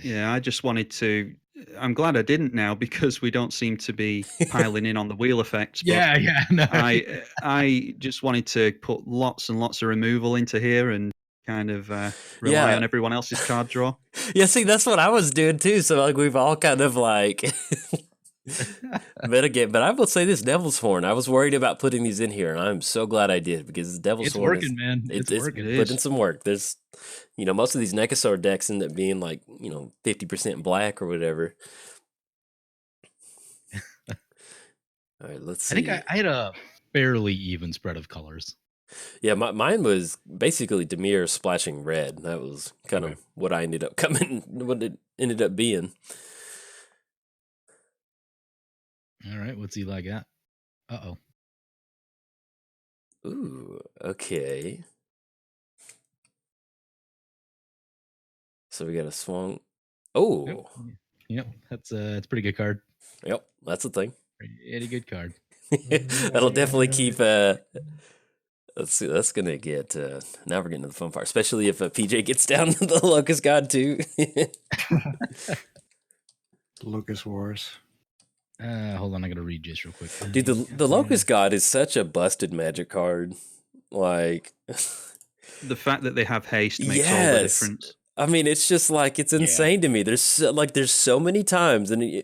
Yeah, I just wanted to. I'm glad I didn't now because we don't seem to be piling in on the wheel effects. But Yeah, no. I just wanted to put lots and lots of removal into here and kind of rely Yeah. on everyone else's card draw. Yeah, see, that's what I was doing too. So like we've all kind of like but I will say this, Devil's Horn. I was worried about putting these in here, and I'm so glad I did because Devil's It's Horn working, man. It's working. It put in is. some work. There's most of these Nekusar decks end up being like, 50% black or whatever. All right, let's see. I think I had a fairly even spread of colors. Yeah, mine was basically Demir splashing red. That was kind of what I ended up what it ended up being. All right, what's Eli got? Uh-oh. Ooh, okay. So we got a swung. Oh, Yep, that's a pretty good card. yep, that's the thing. Pretty good card. That'll definitely keep. Let's see. That's gonna get. Now we're getting to the fun part, especially if PJ gets down to the Locust God too. Locust Wars. Hold on, I gotta read just real quick. Dude, the Locust God is such a busted Magic card. Like The fact that they have haste makes all the Yes. difference. I mean, it's just like it's insane to me. There's so many times, and in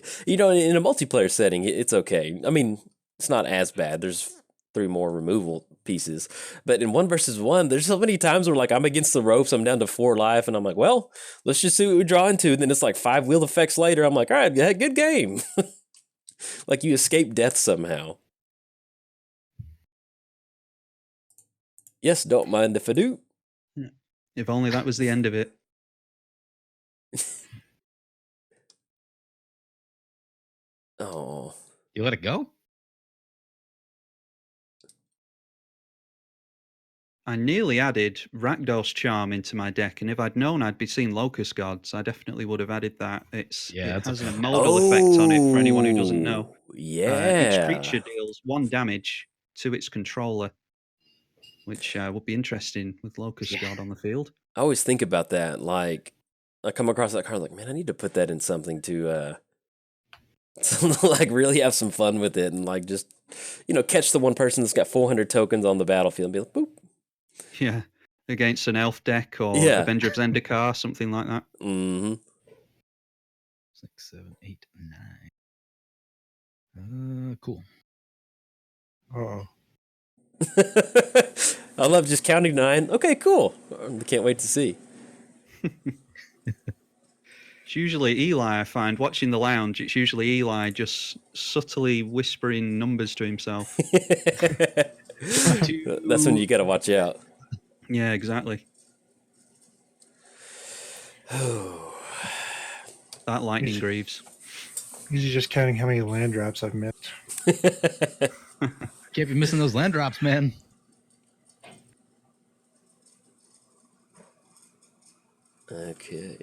a multiplayer setting, it's okay. I mean, it's not as bad. There's 3 more removal pieces, but in 1v1, there's so many times where like I'm against the ropes, I'm down to 4 life, and I'm like, well, let's just see what we draw into. And then it's like 5 wheel effects later. I'm like, all right, yeah, good game. Like you escape death somehow. Yes, don't mind if I do. If only that was the end of it. Oh. You let it go? I nearly added Rakdos Charm into my deck, and if I'd known I'd be seeing Locust Gods, I definitely would have added that. It that's has a a fun modal effect on it for anyone who doesn't know. Yeah. Each creature deals 1 damage to its controller, which would be interesting with Locust God on the field. I always think about that. Like, I come across that card, like, man, I need to put that in something to like really have some fun with it, and like just catch the one person that's got 400 tokens on the battlefield and be like, boop. Yeah, against an elf deck or Yeah. Avenger of Zendikar, something like that. Mm-hmm. 6, 7, 8, 9. Cool. Uh-oh. I love just counting 9. Okay, cool. Can't wait to see. It's usually Eli, I find, watching the lounge, it's usually Eli just subtly whispering numbers to himself. That's when you got to watch out. Yeah, exactly. Oh. That lightning grieves. Usually just counting how many land drops I've missed. Can't be missing those land drops, man. Okay.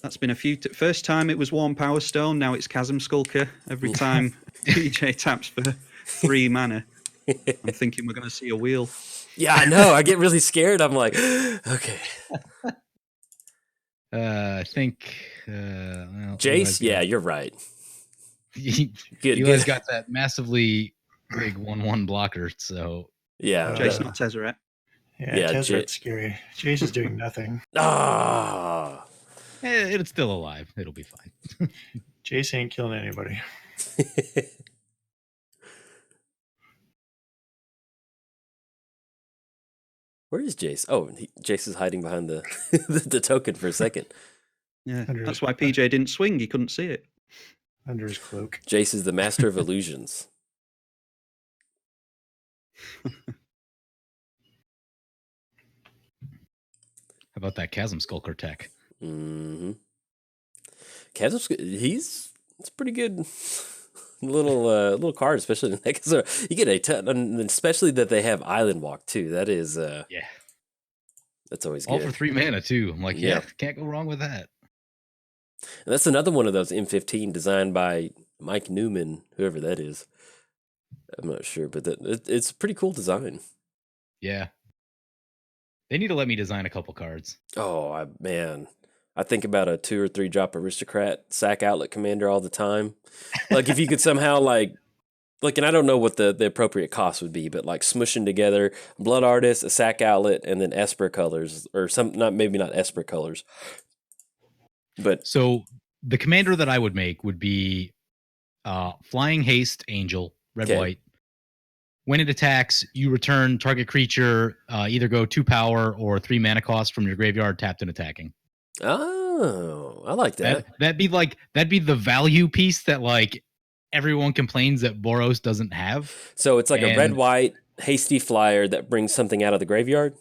That's been a few. First time it was Warm Power Stone. Now it's Chasm Skulker. Every time PJ taps for 3 mana, I'm thinking we're going to see a wheel. Yeah, I know. I get really scared. I'm like, okay. I think. Well, Jace, yeah, you're right. Eli's Good. got that massively big 1/1 blocker, so Yeah. Jace, not Tezzeret. Yeah, Tezzeret's scary. Jace is doing nothing. Ah. it's still alive. It'll be fine. Jace ain't killing anybody. Where is Jace? Oh, Jace is hiding behind the the token for a second. Yeah, that's why PJ didn't swing. He couldn't see it. Under his cloak. Jace is the master of illusions. How about that Chasm Skulker tech? Mm-hmm. Chasm, it's pretty good. little card, especially in Nekusar. You get a ton, and especially that they have Island Walk too. That is, Yeah, that's always all good. for 3 mana too. I'm like, yeah, Yeah. can't go wrong with that. And that's another one of those M15 designed by Mike Newman, whoever that is. I'm not sure, but it's a pretty cool design. Yeah, they need to let me design a couple cards. Oh, man. I think about a 2 or 3 drop aristocrat sack outlet commander all the time. Like if you could somehow like, and I don't know what the appropriate cost would be, but like smushing together Blood Artist, a sack outlet, and then Esper colors or maybe not Esper colors. But So the commander that I would make would be Flying Haste Angel, red Okay. white. When it attacks, you return target creature either go 2 power or 3 mana cost from your graveyard tapped and attacking. oh, I like that. That'd be the value piece that like everyone complains that Boros doesn't have. So it's like a And- red white hasty flyer that brings something out of the graveyard.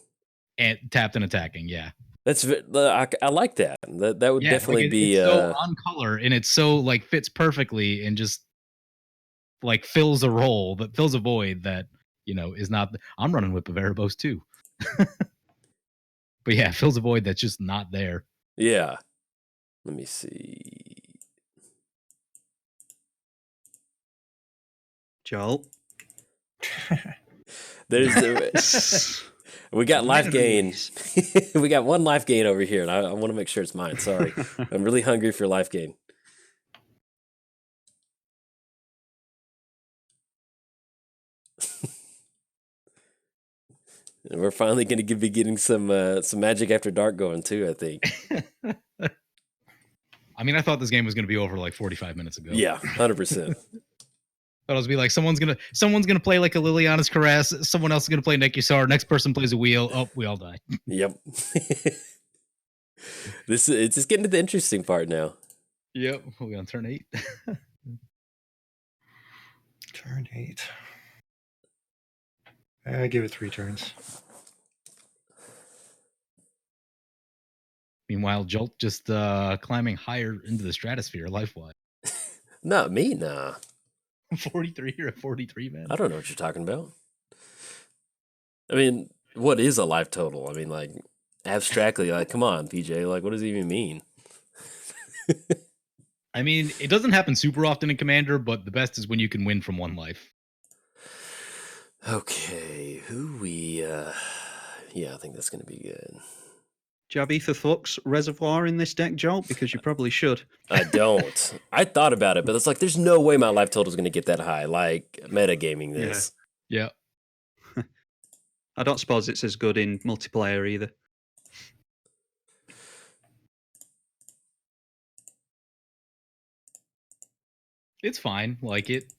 And tapped and attacking, yeah. I like that. That would definitely like be it's so on color and it's so like fits perfectly and just like fills a role that fills a void that is not. I'm running Whip of Erebos too, but yeah, fills a void that's just not there. yeah. Let me see. Jolt. There's we got life gain. We got 1 life gain over here, and I want to make sure it's mine. Sorry, I'm really hungry for life gain. And we're finally going to be getting some Magic After Dark going too, I think. I mean, I thought this game was going to be over like 45 minutes ago. Yeah, 100%. Thought it was be like someone's gonna play like a Liliana's Caress, someone else is gonna play Nekusar, next person plays a wheel. Oh, we all die. Yep. It's just getting to the interesting part now. Yep, we on turn 8. Turn 8. I give it 3 turns. Meanwhile, Jolt just climbing higher into the stratosphere life-wise. Not me, nah. 43 or 43, man. I don't know what you're talking about. I mean, what is a life total? I mean, like, abstractly, like, come on, PJ, like, what does it even mean? I mean, it doesn't happen super often in Commander, but the best is when you can win from 1 life. Okay, yeah, I think that's going to be good. Do you have Ether Flux Reservoir in this deck, Jolt? Because you probably should. I don't. I thought about it, but it's like, there's no way my life total is going to get that high, like, metagaming this. Yeah. I don't suppose it's as good in multiplayer either. It's fine. Like it.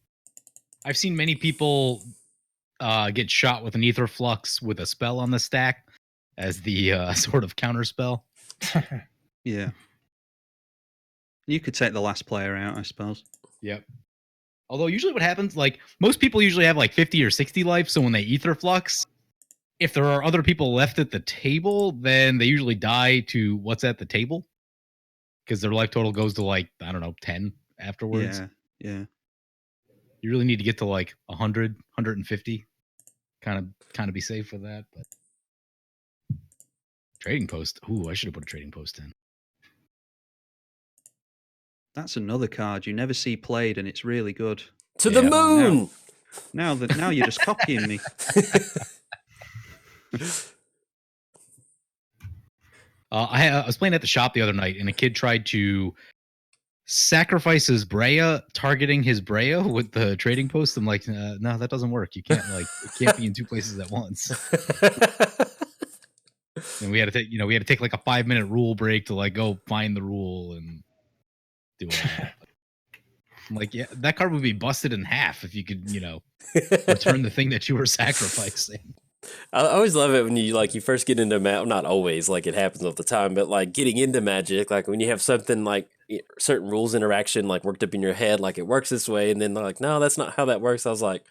I've seen many people get shot with an Ether Flux with a spell on the stack as the sort of counter spell. Yeah. You could take the last player out, I suppose. Yep. Although usually what happens, like most people usually have like 50 or 60 life. So when they ether flux, if there are other people left at the table, then they usually die to what's at the table because their life total goes to like, I don't know, 10 afterwards. Yeah. You really need to get to like 100, 150. Kind of be safe with that. But trading post. Ooh, I should have put a trading post in. That's another card you never see played, and it's really good. To the moon! Now you're just copying me. I was playing at the shop the other night, and a kid tried to sacrifice his Breya, targeting his Breya with the trading post. I'm like, no, that doesn't work. You can't it can't be in two places at once. And we had to take like a 5-minute rule break to like go find the rule and do all that. I'm like, yeah, that card would be busted in half if you could, return the thing that you were sacrificing. I always love it when you first get into Magic. Not always, like it happens all the time, but like getting into Magic, like when you have something like certain rules interaction like worked up in your head, like it works this way, and then they're like, no, that's not how that works. I was like,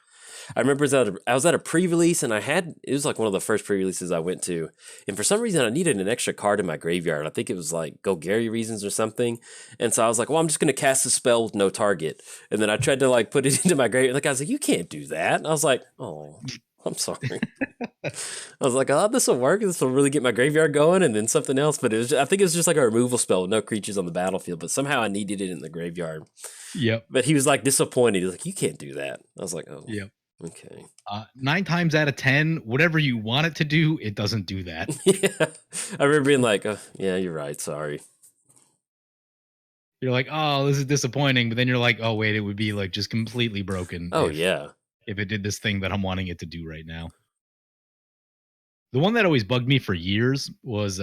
I remember I was at a pre-release, and it was like one of the first pre-releases I went to, and for some reason I needed an extra card in my graveyard. I think it was like Go Gary reasons or something, and so I was like, well, I'm just gonna cast a spell with no target, and then I tried to like put it into my graveyard. The guy's like, you can't do that, and I was like, oh. I'm sorry. I was like, oh, this will work. This will really get my graveyard going, and then something else. But I think it was just like a removal spell with no creatures on the battlefield. But somehow I needed it in the graveyard. Yep. But he was like disappointed. He was like, you can't do that. I was like, oh, yep. Okay. 9 times out of 10, whatever you want it to do, it doesn't do that. Yeah. I remember being like, yeah, you're right. Sorry. You're like, oh, this is disappointing. But then you're like, oh, wait, it would be like just completely broken. Oh, yeah. If it did this thing that I'm wanting it to do right now. The one that always bugged me for years was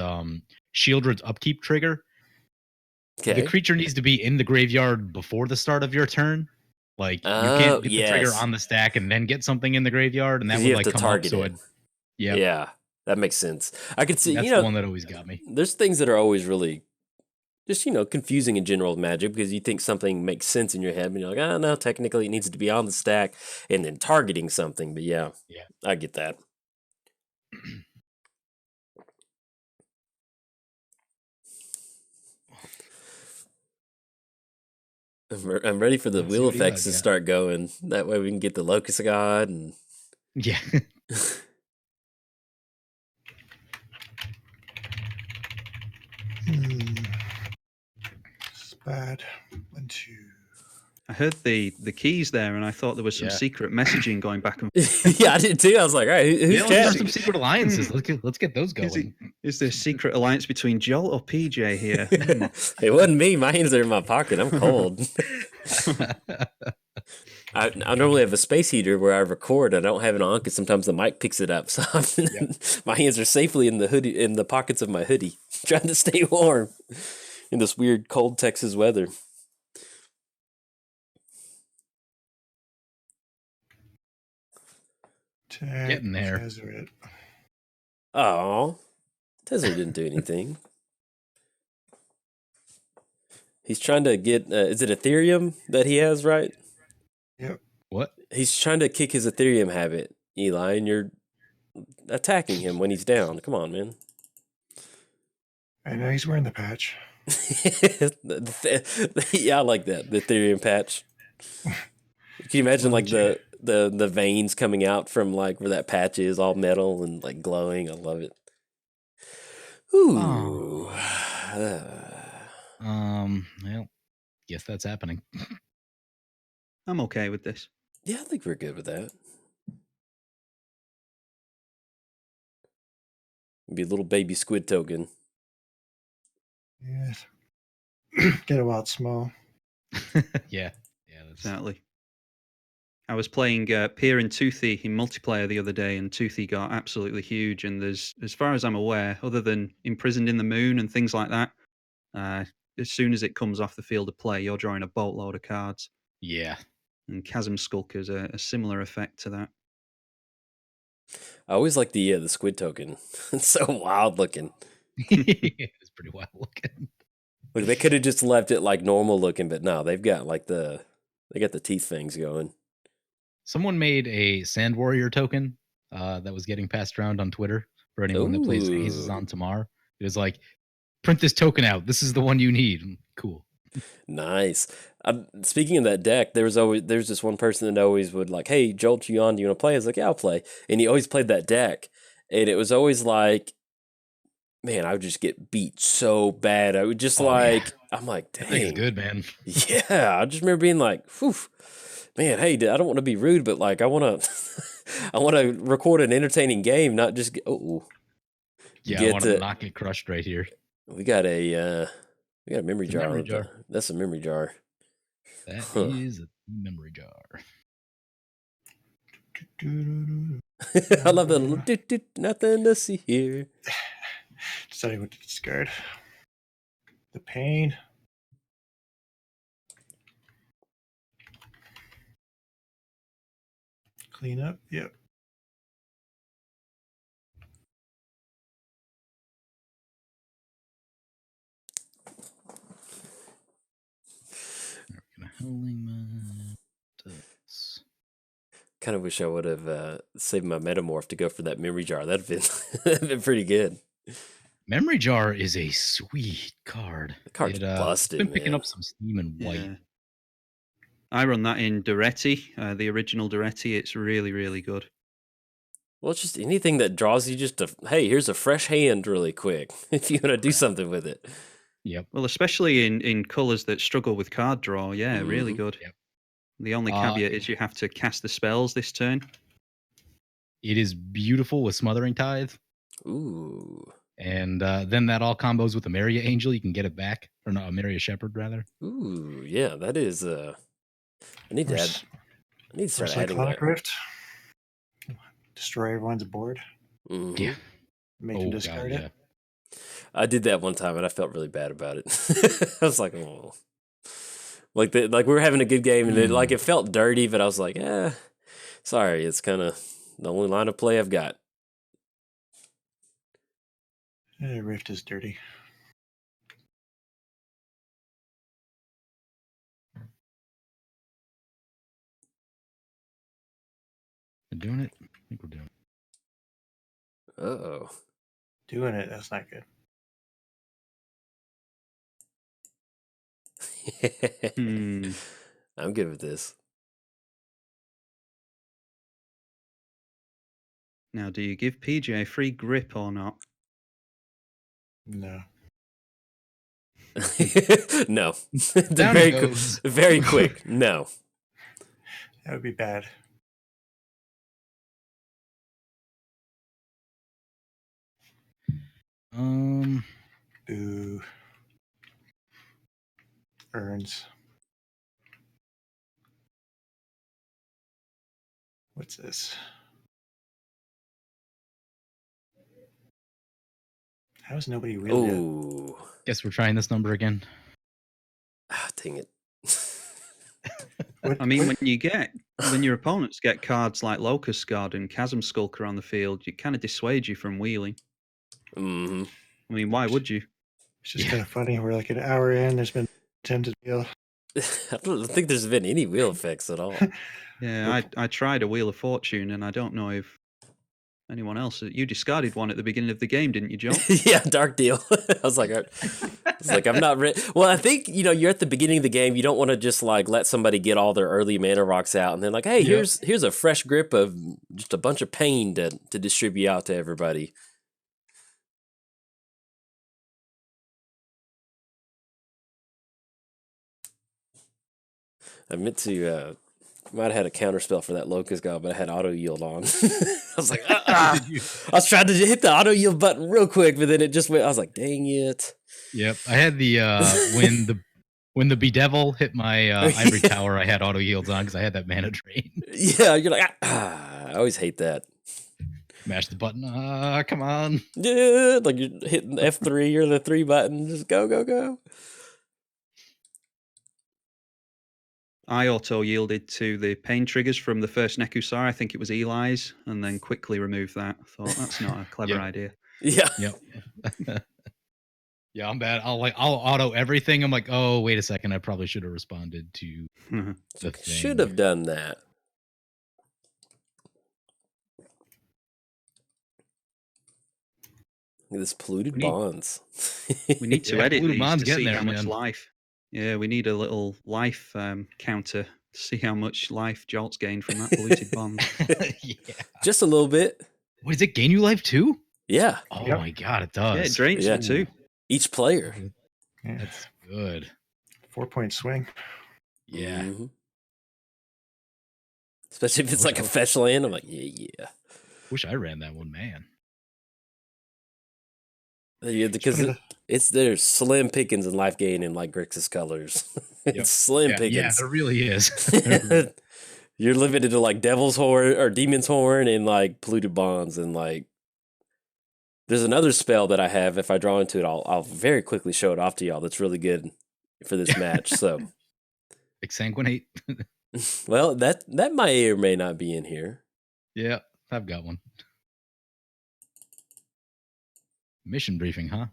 Shieldred's upkeep trigger. Okay. The creature needs to be in the graveyard before the start of your turn. Like you can't get the trigger on the stack and then get something in the graveyard, and that would like come target up. So yeah, that makes sense. I could see. That's the one that always got me. There's things that are always really just confusing in general with Magic because you think something makes sense in your head, and you're like, oh no, technically it needs to be on the stack and then targeting something. But yeah, I get that. I'm ready for the wheel effects to start going. That way we can get the Locust God and yeah. It's bad. 1, 2. I heard the keys there, and I thought there was some secret messaging going back and yeah, I did too. I was like, all right, who's there's some secret alliances. Let's get those going. Is there a secret alliance between Jolt or PJ here? It wasn't me. My hands are in my pocket. I'm cold. I normally have a space heater where I record. I don't have it on because sometimes the mic picks it up. So my hands are safely in the pockets of my hoodie, trying to stay warm in this weird cold Texas weather. Getting there. Tezzeret. Oh, Tezzeret didn't do anything. He's trying to get. Is it Ethereum that he has, right? Yep. What? He's trying to kick his Ethereum habit, Eli, and you're attacking him when he's down. Come on, man. I know he's wearing the patch. Yeah, I like that. The Ethereum patch. Can you imagine like the veins coming out from like where that patch is, all metal and like glowing? I love it. Ooh. Well, guess that's happening. I'm okay with this. Yeah, I think we're good with that. Be a little baby squid token. Yes. Get a wild small. Yeah, exactly. I was playing Peer and Toothy in multiplayer the other day, and Toothy got absolutely huge. And there's, as far as I'm aware, other than Imprisoned in the Moon and things like that, as soon as it comes off the field of play, you're drawing a boatload of cards. Yeah. And Chasm Skulker's a similar effect to that. I always like the squid token. It's so wild looking. It's pretty wild looking. Look, they could have just left it like normal looking, but no, they've got like the They got the teeth things going. Someone made a Sand Warrior token that was getting passed around on Twitter for anyone that plays Hazes Ooh. on Tamar. It was like, print this token out. This is the one you need. Cool. Nice. Speaking of that deck, there's this one person that always would like, hey, Jolt, you on? Do you want to play? I was like, yeah, I'll play. And he always played that deck. And it was always like, man, I would just get beat so bad. I would just I'm like, That thing's dang. good, man. Yeah. I just remember being like, whew, man, hey, I don't want to be rude, but like, I want to, I want to record an entertaining game, not just get, Yeah, I want to not get crushed right here. We got a memory jar. Memory jar. That's a memory jar. That is a memory jar. I love the little nothing to see here. Deciding what to discard. The pain. Clean up. Yep. Kind of wish I would have saved my metamorph to go for that memory jar. That'd been pretty good. Memory jar is a sweet card. The card's busted. It's been picking man. up some steam in white. Yeah. I run that in Duretti, the original Duretti. It's really, really good. Well, it's just anything that draws you just to, hey, here's a fresh hand really quick if you want to do something with it. Yep. Well, especially in colours that struggle with card draw. Yeah, really good. Yep. The only caveat is you have to cast the spells this turn. It is beautiful with Smothering Tithe. Ooh. And then that all combos with a Maria Angel. You can get it back. Or not, a Maria Shepherd, rather. Ooh, yeah, that is... I need to start adding that. Rift. Destroy everyone's board. Mm-hmm. Yeah. Make them discard it. I did that one time and I felt really bad about it. I was like, oh. Like we were having a good game and it felt dirty, but I was like, sorry, it's kind of the only line of play I've got. Rift is dirty. We're doing it? I think we're doing it. Uh-oh. Doing it, that's not good. I'm good with this. Now, do you give PJ a free grip or not? No. No. Down very, it goes. very quick. No. That would be bad. Boo. Urns. What's this? How is nobody really? Ooh. Guess we're trying this number again. Ah, dang it. I mean, when your opponents get cards like Locust Guard and Chasm Skulker on the field, it kind of dissuades you from wheeling. Mm-hmm. I mean, why would you? It's just kind of funny. We're like an hour in. There's been attempted deal. I don't think there's been any wheel effects at all. Yeah, I tried a Wheel of Fortune, and I don't know if anyone else. You discarded one at the beginning of the game, didn't you, Joel? Yeah, dark deal. I was like, I'm not ready. Well, I think you're at the beginning of the game. You don't want to just like let somebody get all their early mana rocks out, and then like, hey, here's a fresh grip of just a bunch of pain to distribute out to everybody. I meant to. Might have had a counter spell for that Locust God, but I had auto yield on. I was like, I was trying to hit the auto yield button real quick, but then it just went. I was like, dang it. Yep, I had the when the Bedevil hit my Ivory Tower, I had auto yields on because I had that mana drain. Yeah, you're like, I always hate that. Mash the button. Come on. Yeah, like you're hitting F3 or the 3 button. Just go, go, go. I auto yielded to the pain triggers from the first Nekusar. I think it was Eli's, and then quickly removed that. I thought that's not a clever idea. Yeah. Yep. Yeah, I'm bad. I'll auto everything. I'm like, oh, wait a second. I probably should have responded to the thing. Should have done that. Look at this polluted bonds. We need to Yeah, edit polluted these bonds to see getting there, how much man. life. Yeah, we need a little life counter to see how much life Jolt's gained from that polluted bond. Yeah. Just a little bit. Wait, does it gain you life too? Yeah. Oh Yep. my god, it does. Yeah, it drains Yeah. you too. Each player. Yeah. That's good. 4-point swing. Yeah. Mhm. Especially if it's like a fetch land. I'm like, yeah. Wish I ran that one, man. Yeah, because there's slim pickings in life gain in like Grixis colors. It's slim pickings. Yeah, there really is. You're limited to like Devil's Horn or Demon's Horn and like Polluted Bonds and like. There's another spell that I have. If I draw into it, I'll very quickly show it off to y'all. That's really good for this match. So, Exsanguinate. well, that may or may not be in here. Yeah, I've got one. Mission briefing, huh?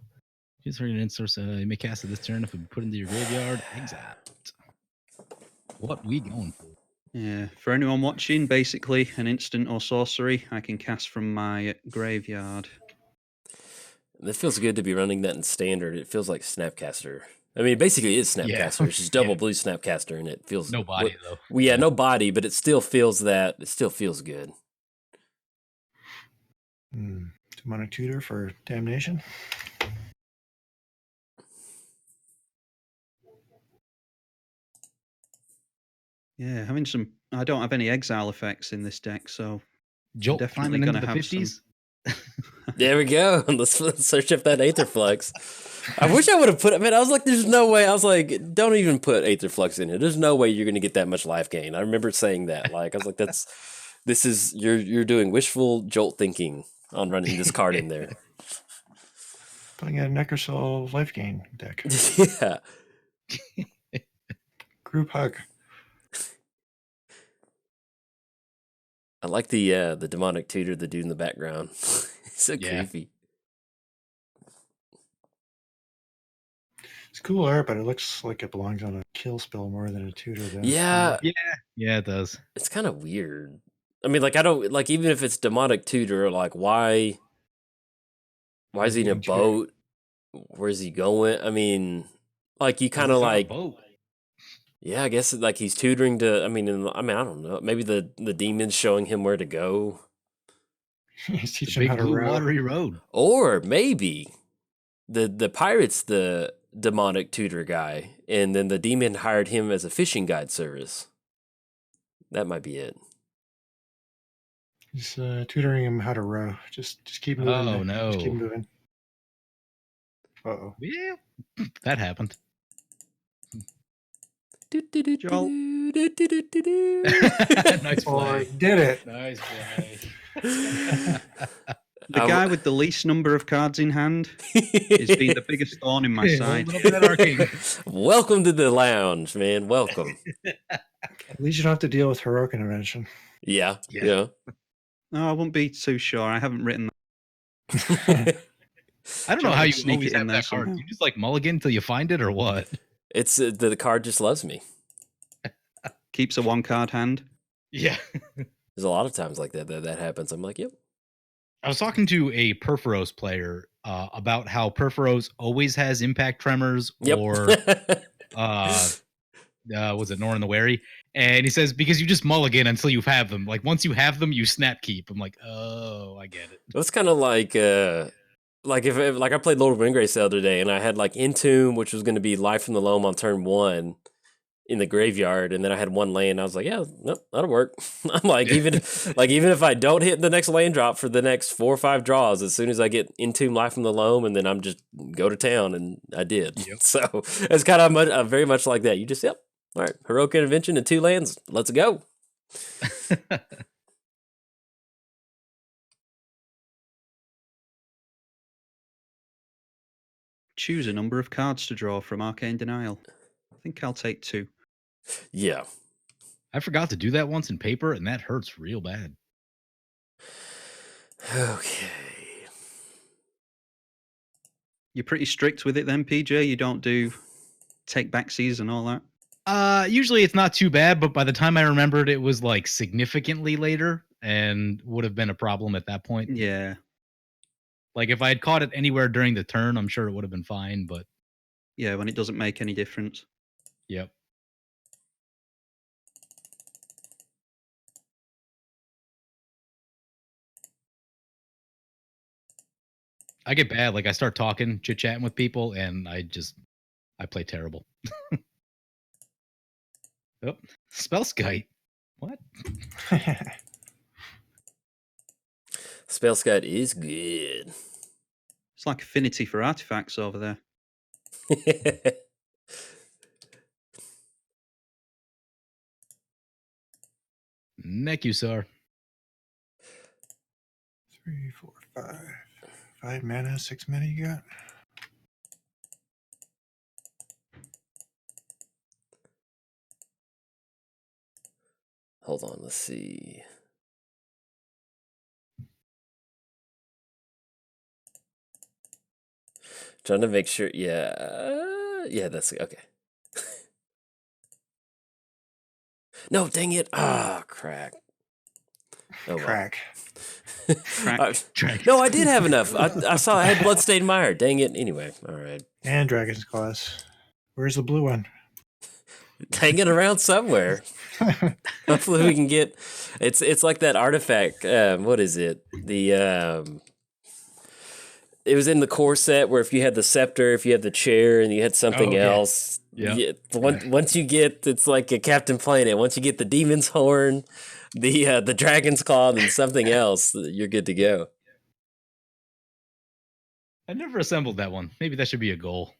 Just heard an instance. You may cast it this turn if it put into your graveyard. Exile. What we going for? Yeah, for anyone watching, basically an instant or sorcery I can cast from my graveyard. It feels good to be running that in standard. It feels like Snapcaster. I mean, basically it is Snapcaster. It's just double blue Snapcaster, and it feels No body though. Yeah, no body, but it still feels that. It still feels good. Demonic Tutor for Damnation. Yeah, having some. I don't have any exile effects in this deck, so Jolt definitely climbing into gonna the have 50s. There we go. Let's search up that Aetherflux. I wish I would have put it. Man, I was like, there's no way. I was like, don't even put Aetherflux in here. There's no way you're going to get that much life gain. I remember saying that. Like, I was like, you're doing wishful Jolt thinking on running this card in there. Playing a Nekusar life gain deck. Yeah. Group hug. I like the demonic tutor, the dude in the background. So creepy. It's cool art, but it looks like it belongs on a kill spell more than a tutor. Though. Yeah. Yeah, it does. It's kind of weird. I mean, like, I don't like, even if it's demonic tutor, like, why is he in a boat? Where's he going? I mean, like, you kind of like, yeah, I guess like he's tutoring to. I mean, I don't know. Maybe the demon's showing him where to go. He's teaching him how to row. Watery road. Or maybe the pirate's the demonic tutor guy, and then the demon hired him as a fishing guide service. That might be it. He's tutoring him how to row. Just keep moving. Oh no! Just keep moving. Uh-oh. Yeah, that happened. Jolt. Nice play. Did it. Nice play. The guy with the least number of cards in hand is being the biggest thorn in my side. Welcome to the lounge, man. Welcome. At least you don't have to deal with heroic intervention. Yeah. No, I won't be too sure. I haven't written that. I don't know how you sneak always it in have there that card. somehow. You just like mulligan until you find it, or what? It's the card just loves me. Keeps a 1-card hand. Yeah. There's a lot of times like that happens. I'm like, yep. I was talking to a Perforos player about how Perforos always has impact tremors, or was it Nor in the Wary? And he says, because you just mulligan until you have them. Like, once you have them, you snap keep. I'm like, oh, I get it. It's kind of like if like I played Lord of Windgrace the other day, and I had like Entomb, which was going to be Life from the Loam on turn 1 in the graveyard, and then I had one land. I was like, yeah, nope, that'll work. I'm like, even if I don't hit the next land drop for the next 4 or 5 draws, as soon as I get Entomb, Life from the Loam, and then I'm just go to town, and I did. Yep. So it's kind of very much like that. You just all right, heroic intervention and 2 lands. Let's go. Choose a number of cards to draw from Arcane Denial. I think I'll take 2. Yeah. I forgot to do that once in paper, and that hurts real bad. Okay. You're pretty strict with it then, PJ. You don't do take backsies and all that. Usually it's not too bad, but by the time I remembered, it was like significantly later and would have been a problem at that point. Yeah. Like if I had caught it anywhere during the turn, I'm sure it would have been fine, but Yeah, when it doesn't make any difference. yep. I get bad. Like I start talking, chit-chatting with people, and I play terrible. Oh, Spellskite. What? Spellskite is good. It's like affinity for artifacts over there. Nekusar. 3, 4, 5. 5 mana, 6 mana you got? Hold on, let's see. Trying to make sure. Yeah, that's okay. No, dang it! Ah, crack. Oh, well. Crack. Crack. No, I did have enough. I saw I had Bloodstained Mire. Dang it. Anyway, all right. And Dragon's Claws. Where's the blue one? Hanging around somewhere. Hopefully we can get. It's like that artifact. What is it? It was in the core set where if you had the scepter, if you had the chair, and you had something else. Yeah. Once you get, it's like a Captain Planet. Once you get the Demon's Horn, the Dragon's Claw, and something else, you're good to go. I never assembled that one. Maybe that should be a goal.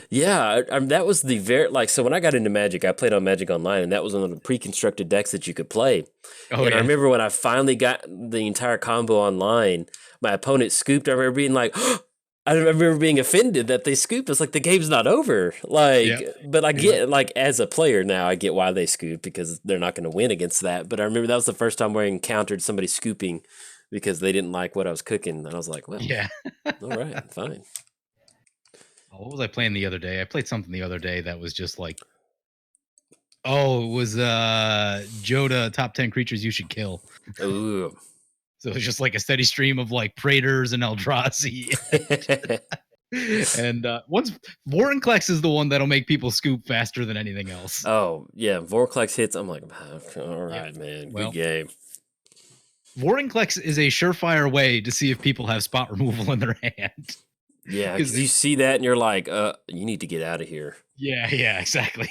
Yeah, that was so when I got into Magic, I played on Magic Online, and that was one of the pre-constructed decks that you could play. Oh, and yeah. I remember when I finally got the entire combo online, my opponent scooped. I remember being like, I remember being offended that they scooped. It's like the game's not over. But I get like as a player now, I get why they scooped because they're not going to win against that. But I remember that was the first time where I encountered somebody scooping because they didn't like what I was cooking, and I was like, well, Yeah. all right, fine. What was I playing the other day? I played something the other day that was just like, it was Joda top 10 creatures you should kill. Ooh. So it was just like a steady stream of like Praetors and Eldrazi. And once Vorinclex is the one that'll make people scoop faster than anything else. Oh, yeah. Vorclex hits. I'm like, all right, man. Well, good game. Vorinclex is a surefire way to see if people have spot removal in their hand. Yeah, because you see that and you're like, you need to get out of here. Yeah, exactly.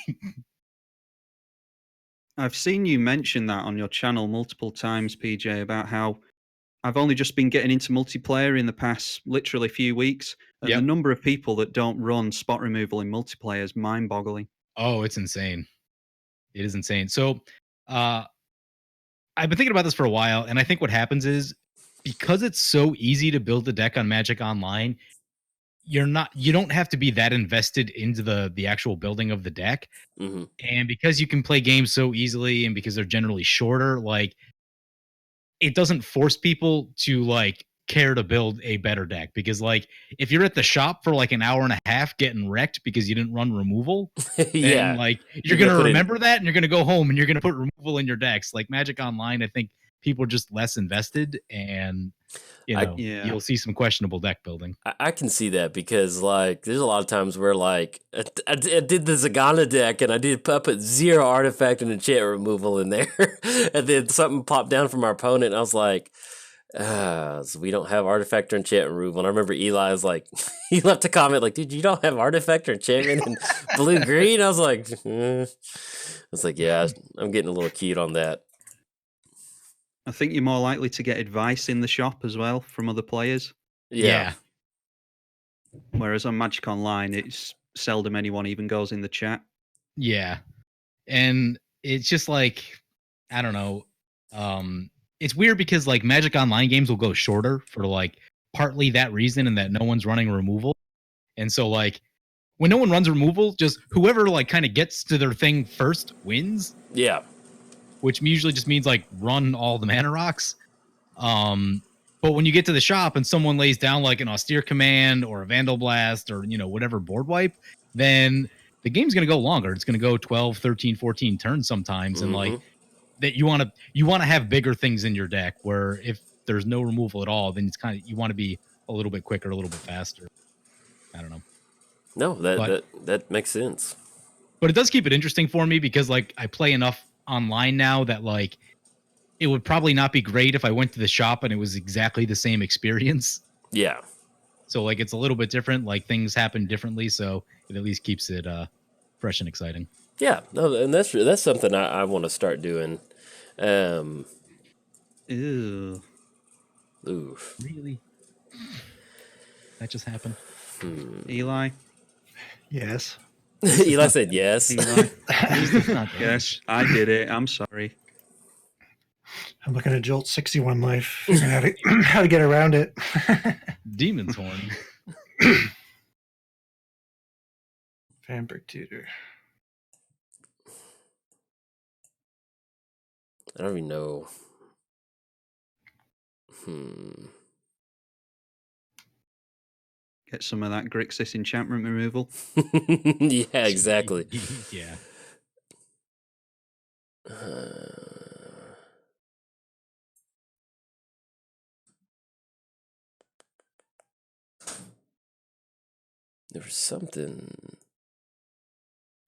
I've seen you mention that on your channel multiple times, PJ, about how I've only just been getting into multiplayer in the past literally few weeks. And the number of people that don't run spot removal in multiplayer is mind-boggling. Oh, it's insane. It is insane. So I've been thinking about this for a while, and I think what happens is because it's so easy to build a deck on Magic Online, you don't have to be that invested into the actual building of the deck. Mm-hmm. And because you can play games so easily and because they're generally shorter, like it doesn't force people to like care to build a better deck, because like if you're at the shop for like an hour and a half getting wrecked because you didn't run removal, then like you're going to remember that and you're going to go home and you're going to put removal in your decks. Like Magic Online, I think people are just less invested, and you'll see some questionable deck building. I can see that because like there's a lot of times where like I did the Zagana deck and I put 0 artifact and enchant removal in there, and then something popped down from our opponent and I was like, so we don't have artifact or enchant removal. And I remember Eli's like, he left a comment like, dude, you don't have artifact or enchantment in blue green? I was like, yeah, I'm getting a little cute on that. I think you're more likely to get advice in the shop as well from other players. Yeah. Whereas on Magic Online, it's seldom anyone even goes in the chat. Yeah. And it's just like, I don't know. It's weird because like Magic Online games will go shorter for like partly that reason, and that no one's running removal. And so like when no one runs removal, just whoever like kind of gets to their thing first wins. Yeah. Which usually just means like run all the mana rocks. But when you get to the shop and someone lays down like an austere command or a vandal blast or, whatever board wipe, then the game's going to go longer. It's going to go 12, 13, 14 turns sometimes. And like that you want to have bigger things in your deck where if there's no removal at all, then it's kind of, you want to be a little bit quicker, a little bit faster. I don't know. No, that makes sense. But it does keep it interesting for me because like I play enough online now that like it would probably not be great if I went to the shop and it was exactly the same experience. Yeah. So like it's a little bit different, like things happen differently, so it at least keeps it fresh and exciting. Yeah, no, and that's something I want to start doing. Ew. Ooh. Really? That just happened. Eli? Yes. Eli said yes. Eli? It's not there. Yes, I did it. I'm sorry. I'm looking at Jolt 61 life, figuring out how to get around it. Demon's Horn. Fanbrick Tutor. I don't even know. Get some of that Grixis enchantment removal. Yeah, exactly. Yeah. There was something.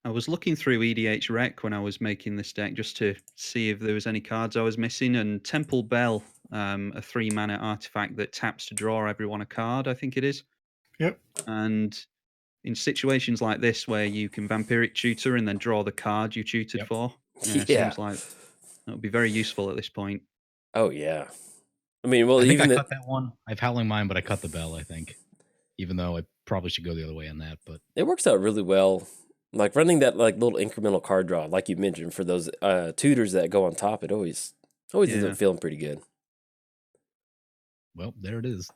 I was looking through EDH Rec when I was making this deck just to see if there was any cards I was missing. And Temple Bell, a 3-mana artifact that taps to draw everyone a card, I think it is. Yep. And in situations like this where you can Vampiric Tutor and then draw the card you tutored for, Yeah. seems like that would be very useful at this point. Oh yeah. I mean, well, I think even I cut that one. I have Howling Mine, but I cut the bell, I think. Even though I probably should go the other way on that, but it works out really well. Like running that like little incremental card draw, like you mentioned, for those tutors that go on top, it always ends up feeling pretty good. well, there it is.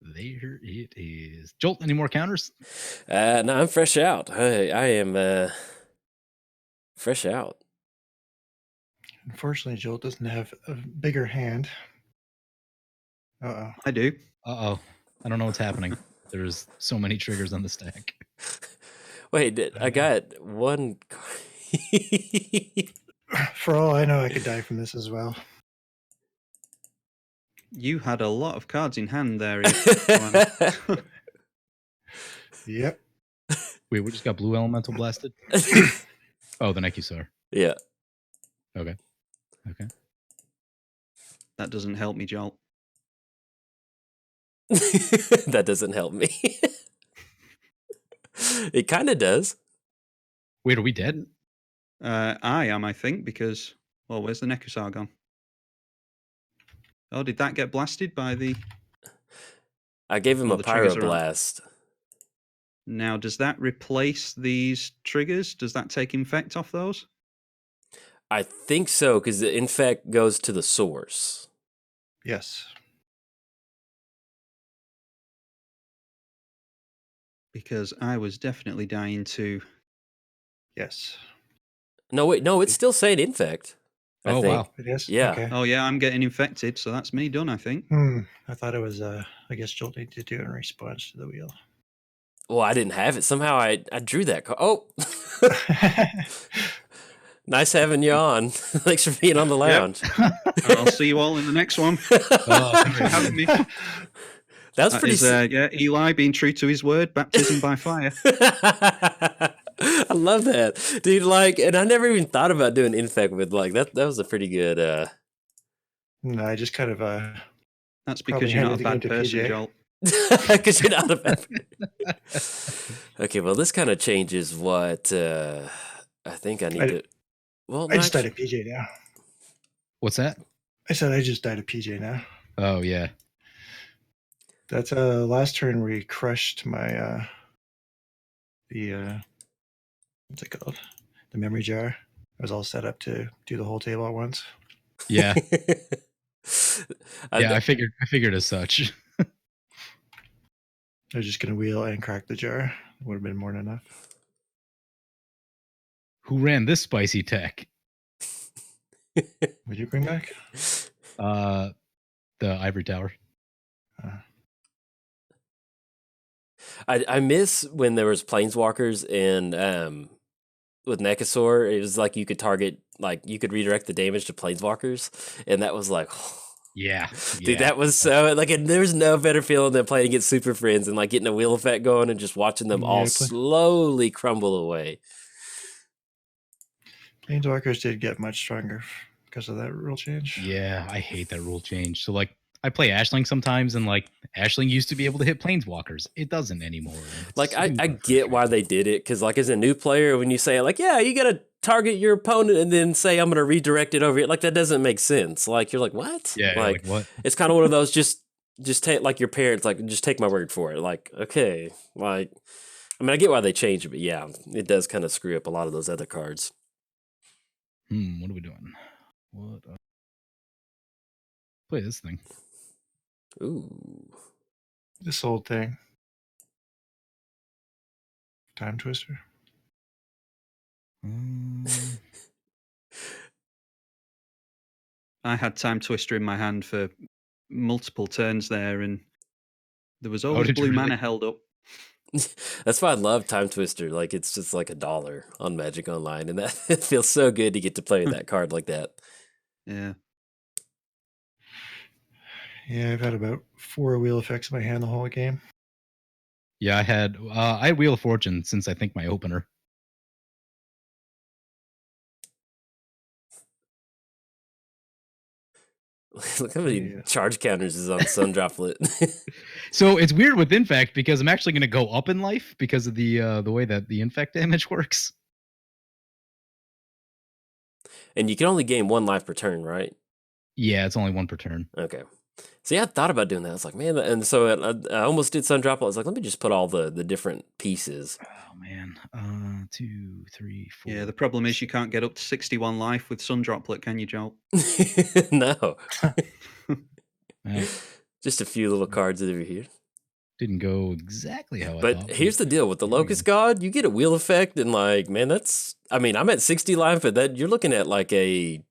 There it is. Jolt, any more counters? No, I'm fresh out. I am fresh out. Unfortunately, Jolt doesn't have a bigger hand. Uh-oh. I do. Uh-oh. I don't know what's happening. There's so many triggers on the stack. Wait, I got one. For all I know, I could die from this as well. You had a lot of cards in hand there. Yep. Wait, we just got blue elemental blasted? Oh, the Nekusar. Yeah. Okay. That doesn't help me, Jolt. That doesn't help me. It kind of does. Wait, are we dead? I am, I think, because... Well, where's the Nekusar gone? Oh, did that get blasted by the... I gave him Well, a the triggers are on. pyroblast. Now, does that replace these triggers? Does that take infect off those? I think so, because the infect goes to the source. Yes. Because I was definitely dying to... Yes. No, wait, no, it's still saying infect. I think. Wow. It is? Yeah. Okay. Oh, yeah, I'm getting infected, so that's me done, I think. I thought it was, I guess Jolt needed to do it in response to the wheel. Well, I didn't have it. Somehow I drew that card. Oh! Nice having you on. Thanks for being on the lounge. I'll see you all in the next one. Thanks for having me. That was pretty... yeah, Eli being true to his word, baptism by fire. I love that, dude. Like, and I never even thought about doing infect with like that. That was a pretty good. No, I just kind of That's probably because you're not a handed the bad game to person, PJ. Jolt. Because you're not a bad. Okay, well, this kind of changes what I think I need to. Well, I just died at PJ now. What's that? I said I just died at PJ now. Oh, yeah. That's last turn we crushed my what's it called? The memory jar. I was all set up to do the whole table at once. Yeah. I figured as such. I was just gonna wheel and crack the jar. Would have been more than enough. Who ran this spicy tech? Would you bring back? The Ivory Tower. I miss when there was planeswalkers and with Nekusar, it was like you could target, like you could redirect the damage to planeswalkers, and that was like, Yeah, dude, that was so like, and there's no better feeling than playing against Super Friends and like getting a wheel effect going and just watching them all slowly crumble away. Planeswalkers did get much stronger because of that rule change. Yeah, I hate that rule change. So like, I play Ashling sometimes, and like Ashling used to be able to hit planeswalkers. It doesn't anymore. Like I get why they did it, because like as a new player, when you say like, yeah, you gotta target your opponent and then say I'm gonna redirect it over here, like that doesn't make sense. Like you're like, what? Yeah, like what? It's kind of one of those just take, like your parents, like just take my word for it. Like, okay, like I mean I get why they changed it, but yeah, it does kind of screw up a lot of those other cards. What are we doing? What? Play this thing. Ooh. This old thing. Time Twister. I had Time Twister in my hand for multiple turns there, and there was always blue mana held up. That's why I love Time Twister. Like it's just like $1 on Magic Online, and that it feels so good to get to play with that card like that. Yeah. Yeah, I've had about 4 wheel effects in my hand the whole game. Yeah, I had Wheel of Fortune since I think my opener. Look how many charge counters is on Sundroplet. So it's weird with Infect because I'm actually going to go up in life because of the way that the Infect damage works. And you can only gain 1 life per turn, right? Yeah, it's only 1 per turn. Okay. See, I thought about doing that. I was like, man, and so I almost did Sundroplet. I was like, let me just put all the different pieces. Oh man, 2, 3, 4. Yeah, the problem is you can't get up to 61 life with Sundroplet, can you, Jolt? No. Well, just a few little cards over here. Didn't go exactly how I thought. But here's the deal with the Locust God, you get a wheel effect, and like, man, that's, I mean, I'm at 60 life, but that you're looking at like a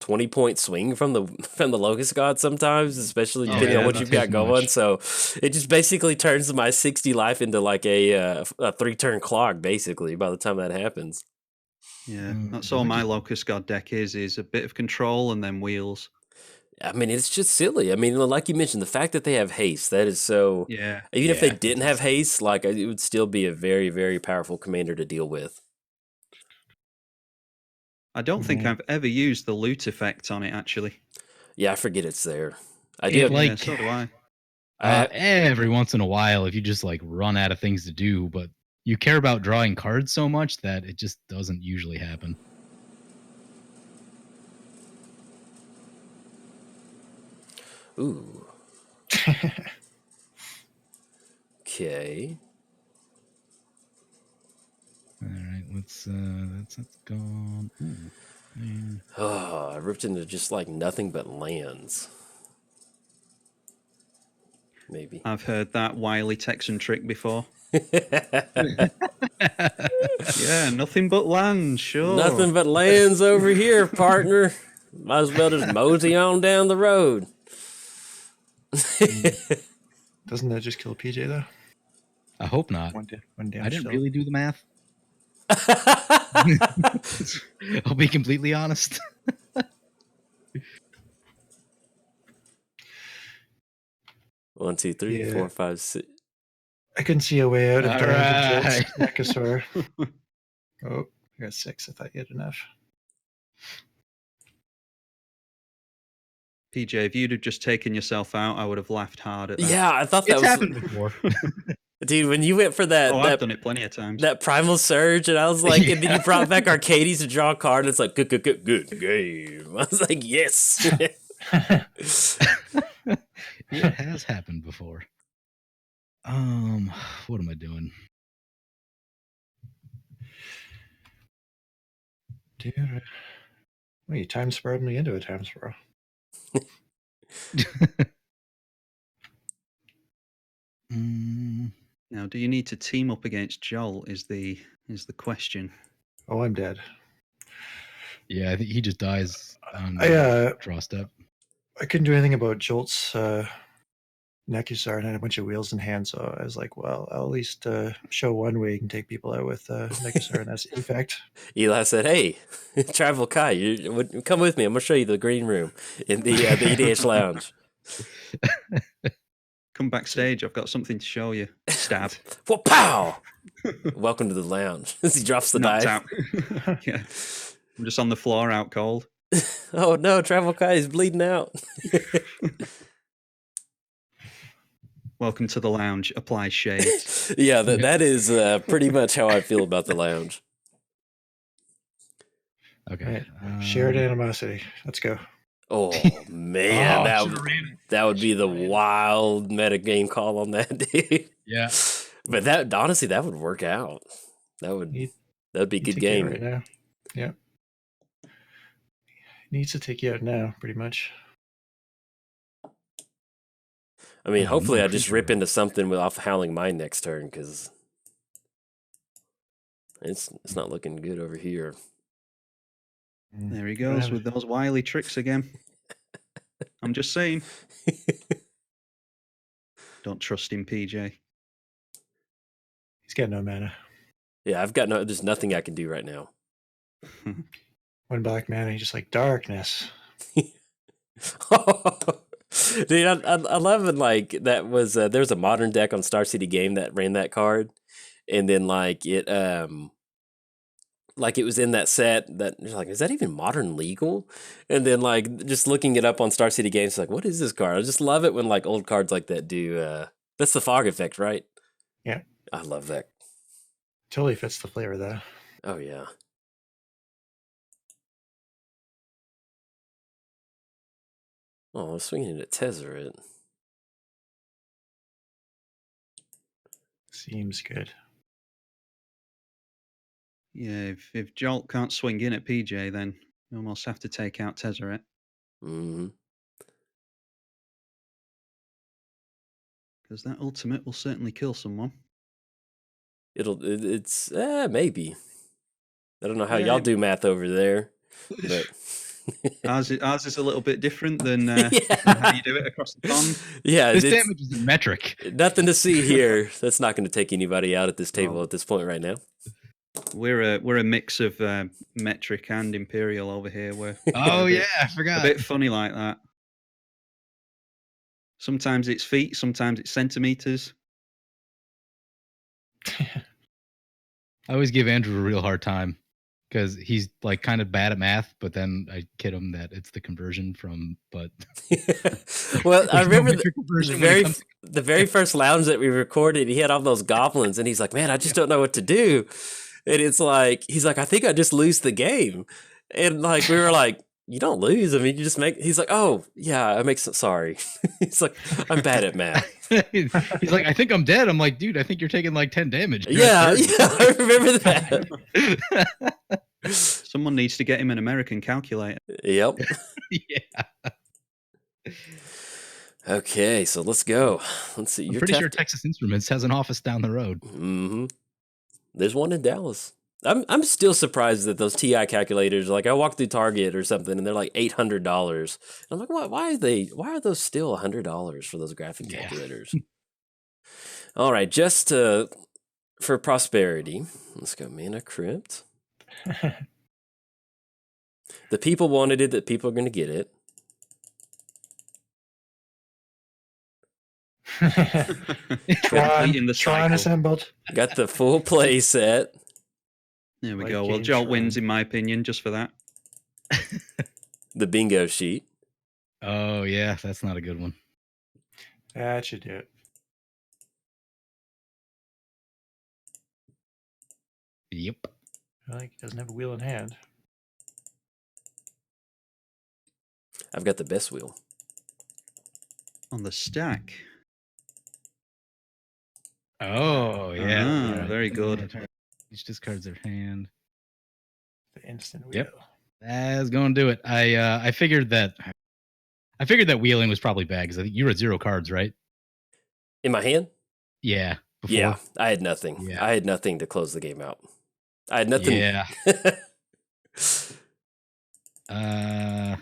20-point swing from the Locust God sometimes, especially depending on what you've got going. So it just basically turns my 60 life into like a 3-turn clock, basically, by the time that happens. Yeah, that's all my Locust God deck is a bit of control and then wheels. I mean, it's just silly. I mean, like you mentioned, the fact that they have haste, that is so... Yeah. Even if they didn't have haste, like, it would still be a very, very powerful commander to deal with. I don't think I've ever used the loot effect on it, actually. Yeah, I forget it's there. So do I. Every once in a while, if you just like run out of things to do, but you care about drawing cards so much that it just doesn't usually happen. Ooh. Okay. All right, that's gone. Ooh, man. Oh, I ripped into just like nothing but lands. Maybe. I've heard that wily Texan trick before. Yeah, nothing but land, sure. Nothing but lands over here, partner. Might as well just mosey on down the road. Doesn't that just kill PJ though? I hope not. One damage I didn't still. really do the math. I'll be completely honest. 1, 2, 3, 4, 5, 6. I can see a way out of Alright. Nekusar. Oh, I got 6. I thought you had enough. PJ, if you'd have just taken yourself out, I would have laughed hard at that. Yeah, I thought that It's was happened before. Dude, when you went for that, I've done it plenty of times. That Primal Surge, and I was like, and then you brought back Arcades to draw a card, and it's like, good game. I was like, yes. It has happened before. What am I doing? Dude, well, you time spurred me into a time spur. Now, do you need to team up against Jolt? Is the question. Oh, I'm dead. Yeah, I think he just dies on draw step. I couldn't do anything about Jolt's Nekusar and had a bunch of wheels in hand, so I was like, well, I'll at least show one way you can take people out with Nekusar, and that's effect. Eli said, "Hey, Travel Kai, come with me. I'm gonna show you the green room in the EDH Lounge." Come backstage. I've got something to show you. Stab. Well, pow! Welcome to the lounge. As he drops the Knocked dive. out. Yeah. I'm just on the floor out cold. Oh no, Travel Kai is bleeding out. Welcome to the lounge. Apply shades. Yeah, that is pretty much how I feel about the lounge. Okay. Right. Shared animosity. Let's go. Oh man, Oh, that would be the wild metagame call on that, dude. Yeah. But that honestly, that would work out. That'd be a good game right now. Yeah. Needs to take you out now, pretty much. I mean, Oh, hopefully no, I just rip into something with off Howling Mine next turn, because it's not looking good over here. There he goes with those wily tricks again. I'm just saying. Don't trust him, PJ. He's got no mana. Yeah, there's nothing I can do right now. One black mana, he's just like darkness. Dude, I love it. Like that was there was a modern deck on Star City Game that ran that card, and then like it was in that set that you're like, is that even modern legal? And then like just looking it up on Star City Games, like, what is this card? I just love it when like old cards like that do. That's the fog effect, right? Yeah, I love that. Totally fits the flavor though. Oh yeah. Oh, I was swinging it at Tezzeret. Seems good. Yeah, if Jolt can't swing in at PJ, then you almost have to take out Tezzeret. Mm-hmm. Because that ultimate will certainly kill someone. It's maybe. I don't know how Yeah. y'all do math over there, but ours is a little bit different than how you do it across the pond. Yeah, this damage is metric. Nothing to see here. That's not going to take anybody out at this table at this point right now. We're a mix of metric and imperial over here. We're Oh yeah, I forgot. a bit funny like that. Sometimes it's feet, sometimes it's centimeters. I always give Andrew a real hard time because he's like kind of bad at math, but then I kid him that it's the conversion from. But well, I remember the very first lounge that we recorded. He had all those goblins, and he's like, "Man, I just don't know what to do." And it's like he's like, "I think I just lose the game," and like we were like. You don't lose. I mean, you just make. He's like, oh yeah, I make. Sorry. He's like, I'm bad at math. He's like, I think I'm dead. I'm like, dude, I think you're taking like 10 damage. Yeah, I remember that. Someone needs to get him an American calculator. Yep. Yeah. Okay, so let's go. Let's see. I'm pretty sure Texas Instruments has an office down the road. Mm-hmm. There's one in Dallas. I'm still surprised that those TI calculators, like I walked through Target or something and they're like $800. I'm like, why are those still $100 for those graphic calculators? All right, just for prosperity, let's go Mana Crypt. The people wanted it, that people are going to get it. Tron assembled. Got the full play set. There we go. Well, Jolt wins, in my opinion, just for that. The bingo sheet. Oh, yeah, that's not a good one. That should do it. Yep. I like he doesn't have a wheel in hand. I've got the best wheel. On the stack. Oh, yeah. Very good. Each discards their hand. The instant wheel. Yep. That's going to do it. I figured that wheeling was probably bad because I think you were at 0 cards, right? In my hand? Yeah. Before. Yeah, I had nothing. Yeah. I had nothing to close the game out. I had nothing. Yeah. Yeah.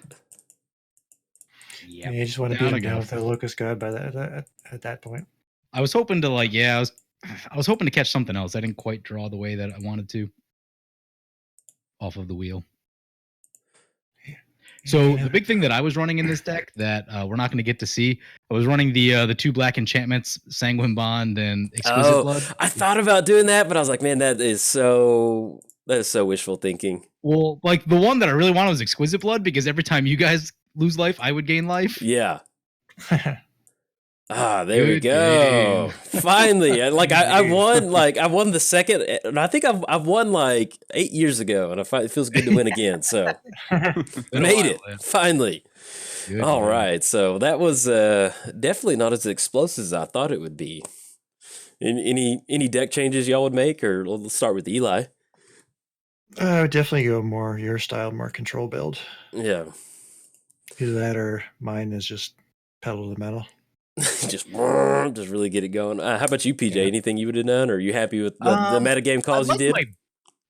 You just want to Down beat him I go. down with the Locust God by that at that point. I was hoping to I was hoping to catch something else. I didn't quite draw the way that I wanted to off of the wheel. So the big thing that I was running in this deck that we're not going to get to see, I was running the two black enchantments, Sanguine Bond and Exquisite Blood. I thought about doing that, but I was like, man, that is so wishful thinking. Well, like the one that I really wanted was Exquisite Blood because every time you guys lose life, I would gain life. Yeah. There we Good go. game. Finally, I won. I won the second. And I think I've won like 8 years ago, and it feels good to win again. So made it finally. Good All game. right, so that was definitely not as explosive as I thought it would be. Any deck changes y'all would make, or let's start with Eli. I would definitely go more your style, more control build. Yeah, Either that or mine is just pedal to the metal. just really get it going. How about you, PJ? Yeah. Anything you would have done? Or are you happy with the metagame calls you did?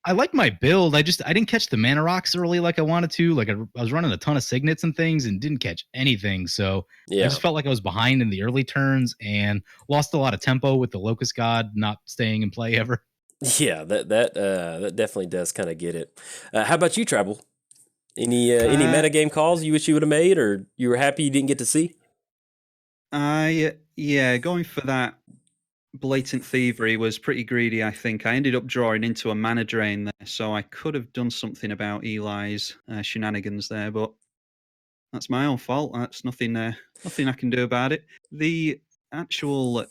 I like my build. I didn't catch the mana rocks early like I wanted to. Like I was running a ton of signets and things and didn't catch anything. So Yeah, I just felt like I was behind in the early turns and lost a lot of tempo with the Locust God not staying in play ever. yeah, that definitely does kind of get it. How about you, Treble? Any metagame calls you wish you would have made, or you were happy you didn't get to see? Going for that blatant thievery was pretty greedy, I think. I ended up drawing into a mana drain there, so I could have done something about Eli's shenanigans there, but that's my own fault. That's nothing I can do about it. The actual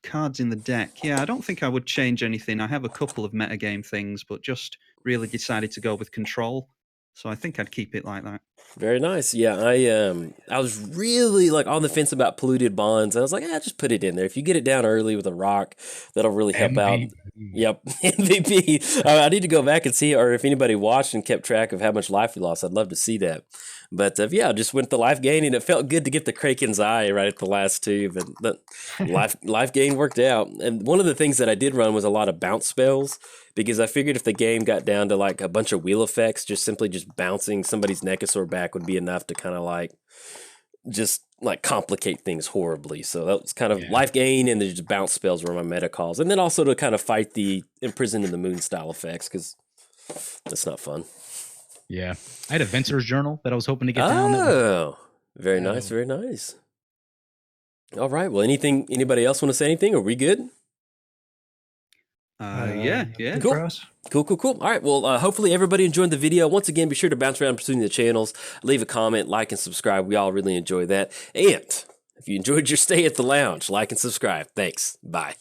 cards in the deck, I don't think I would change anything. I have a couple of metagame things, but just really decided to go with control. So I think I'd keep it like that. Very nice. Yeah, I was really on the fence about polluted bonds. I was like, just put it in there. If you get it down early with a rock, that'll really help out. Yep, MVP. I need to go back and see, or if anybody watched and kept track of how much life we lost. I'd love to see that. But I just went the life gain, and it felt good to get the Kraken's Eye right at the last two. But the life gain worked out. And one of the things that I did run was a lot of bounce spells, because I figured if the game got down to a bunch of wheel effects, just bouncing somebody's Nekusar back would be enough to kind of complicate things horribly. So that was kind of life gain, and just bounce spells were my meta calls. And then also to kind of fight the Imprisoned in the Moon style effects, because that's not fun. Yeah. I had a Venturer's Journal that I was hoping to get down. Oh, very nice, very nice. All right. Well, anybody else want to say anything? Are we good? Yeah. Cool. Cool. All right. Well, hopefully everybody enjoyed the video. Once again, be sure to bounce around pursuing the channels, leave a comment, like, and subscribe. We all really enjoy that. And if you enjoyed your stay at the lounge, like and subscribe. Thanks. Bye.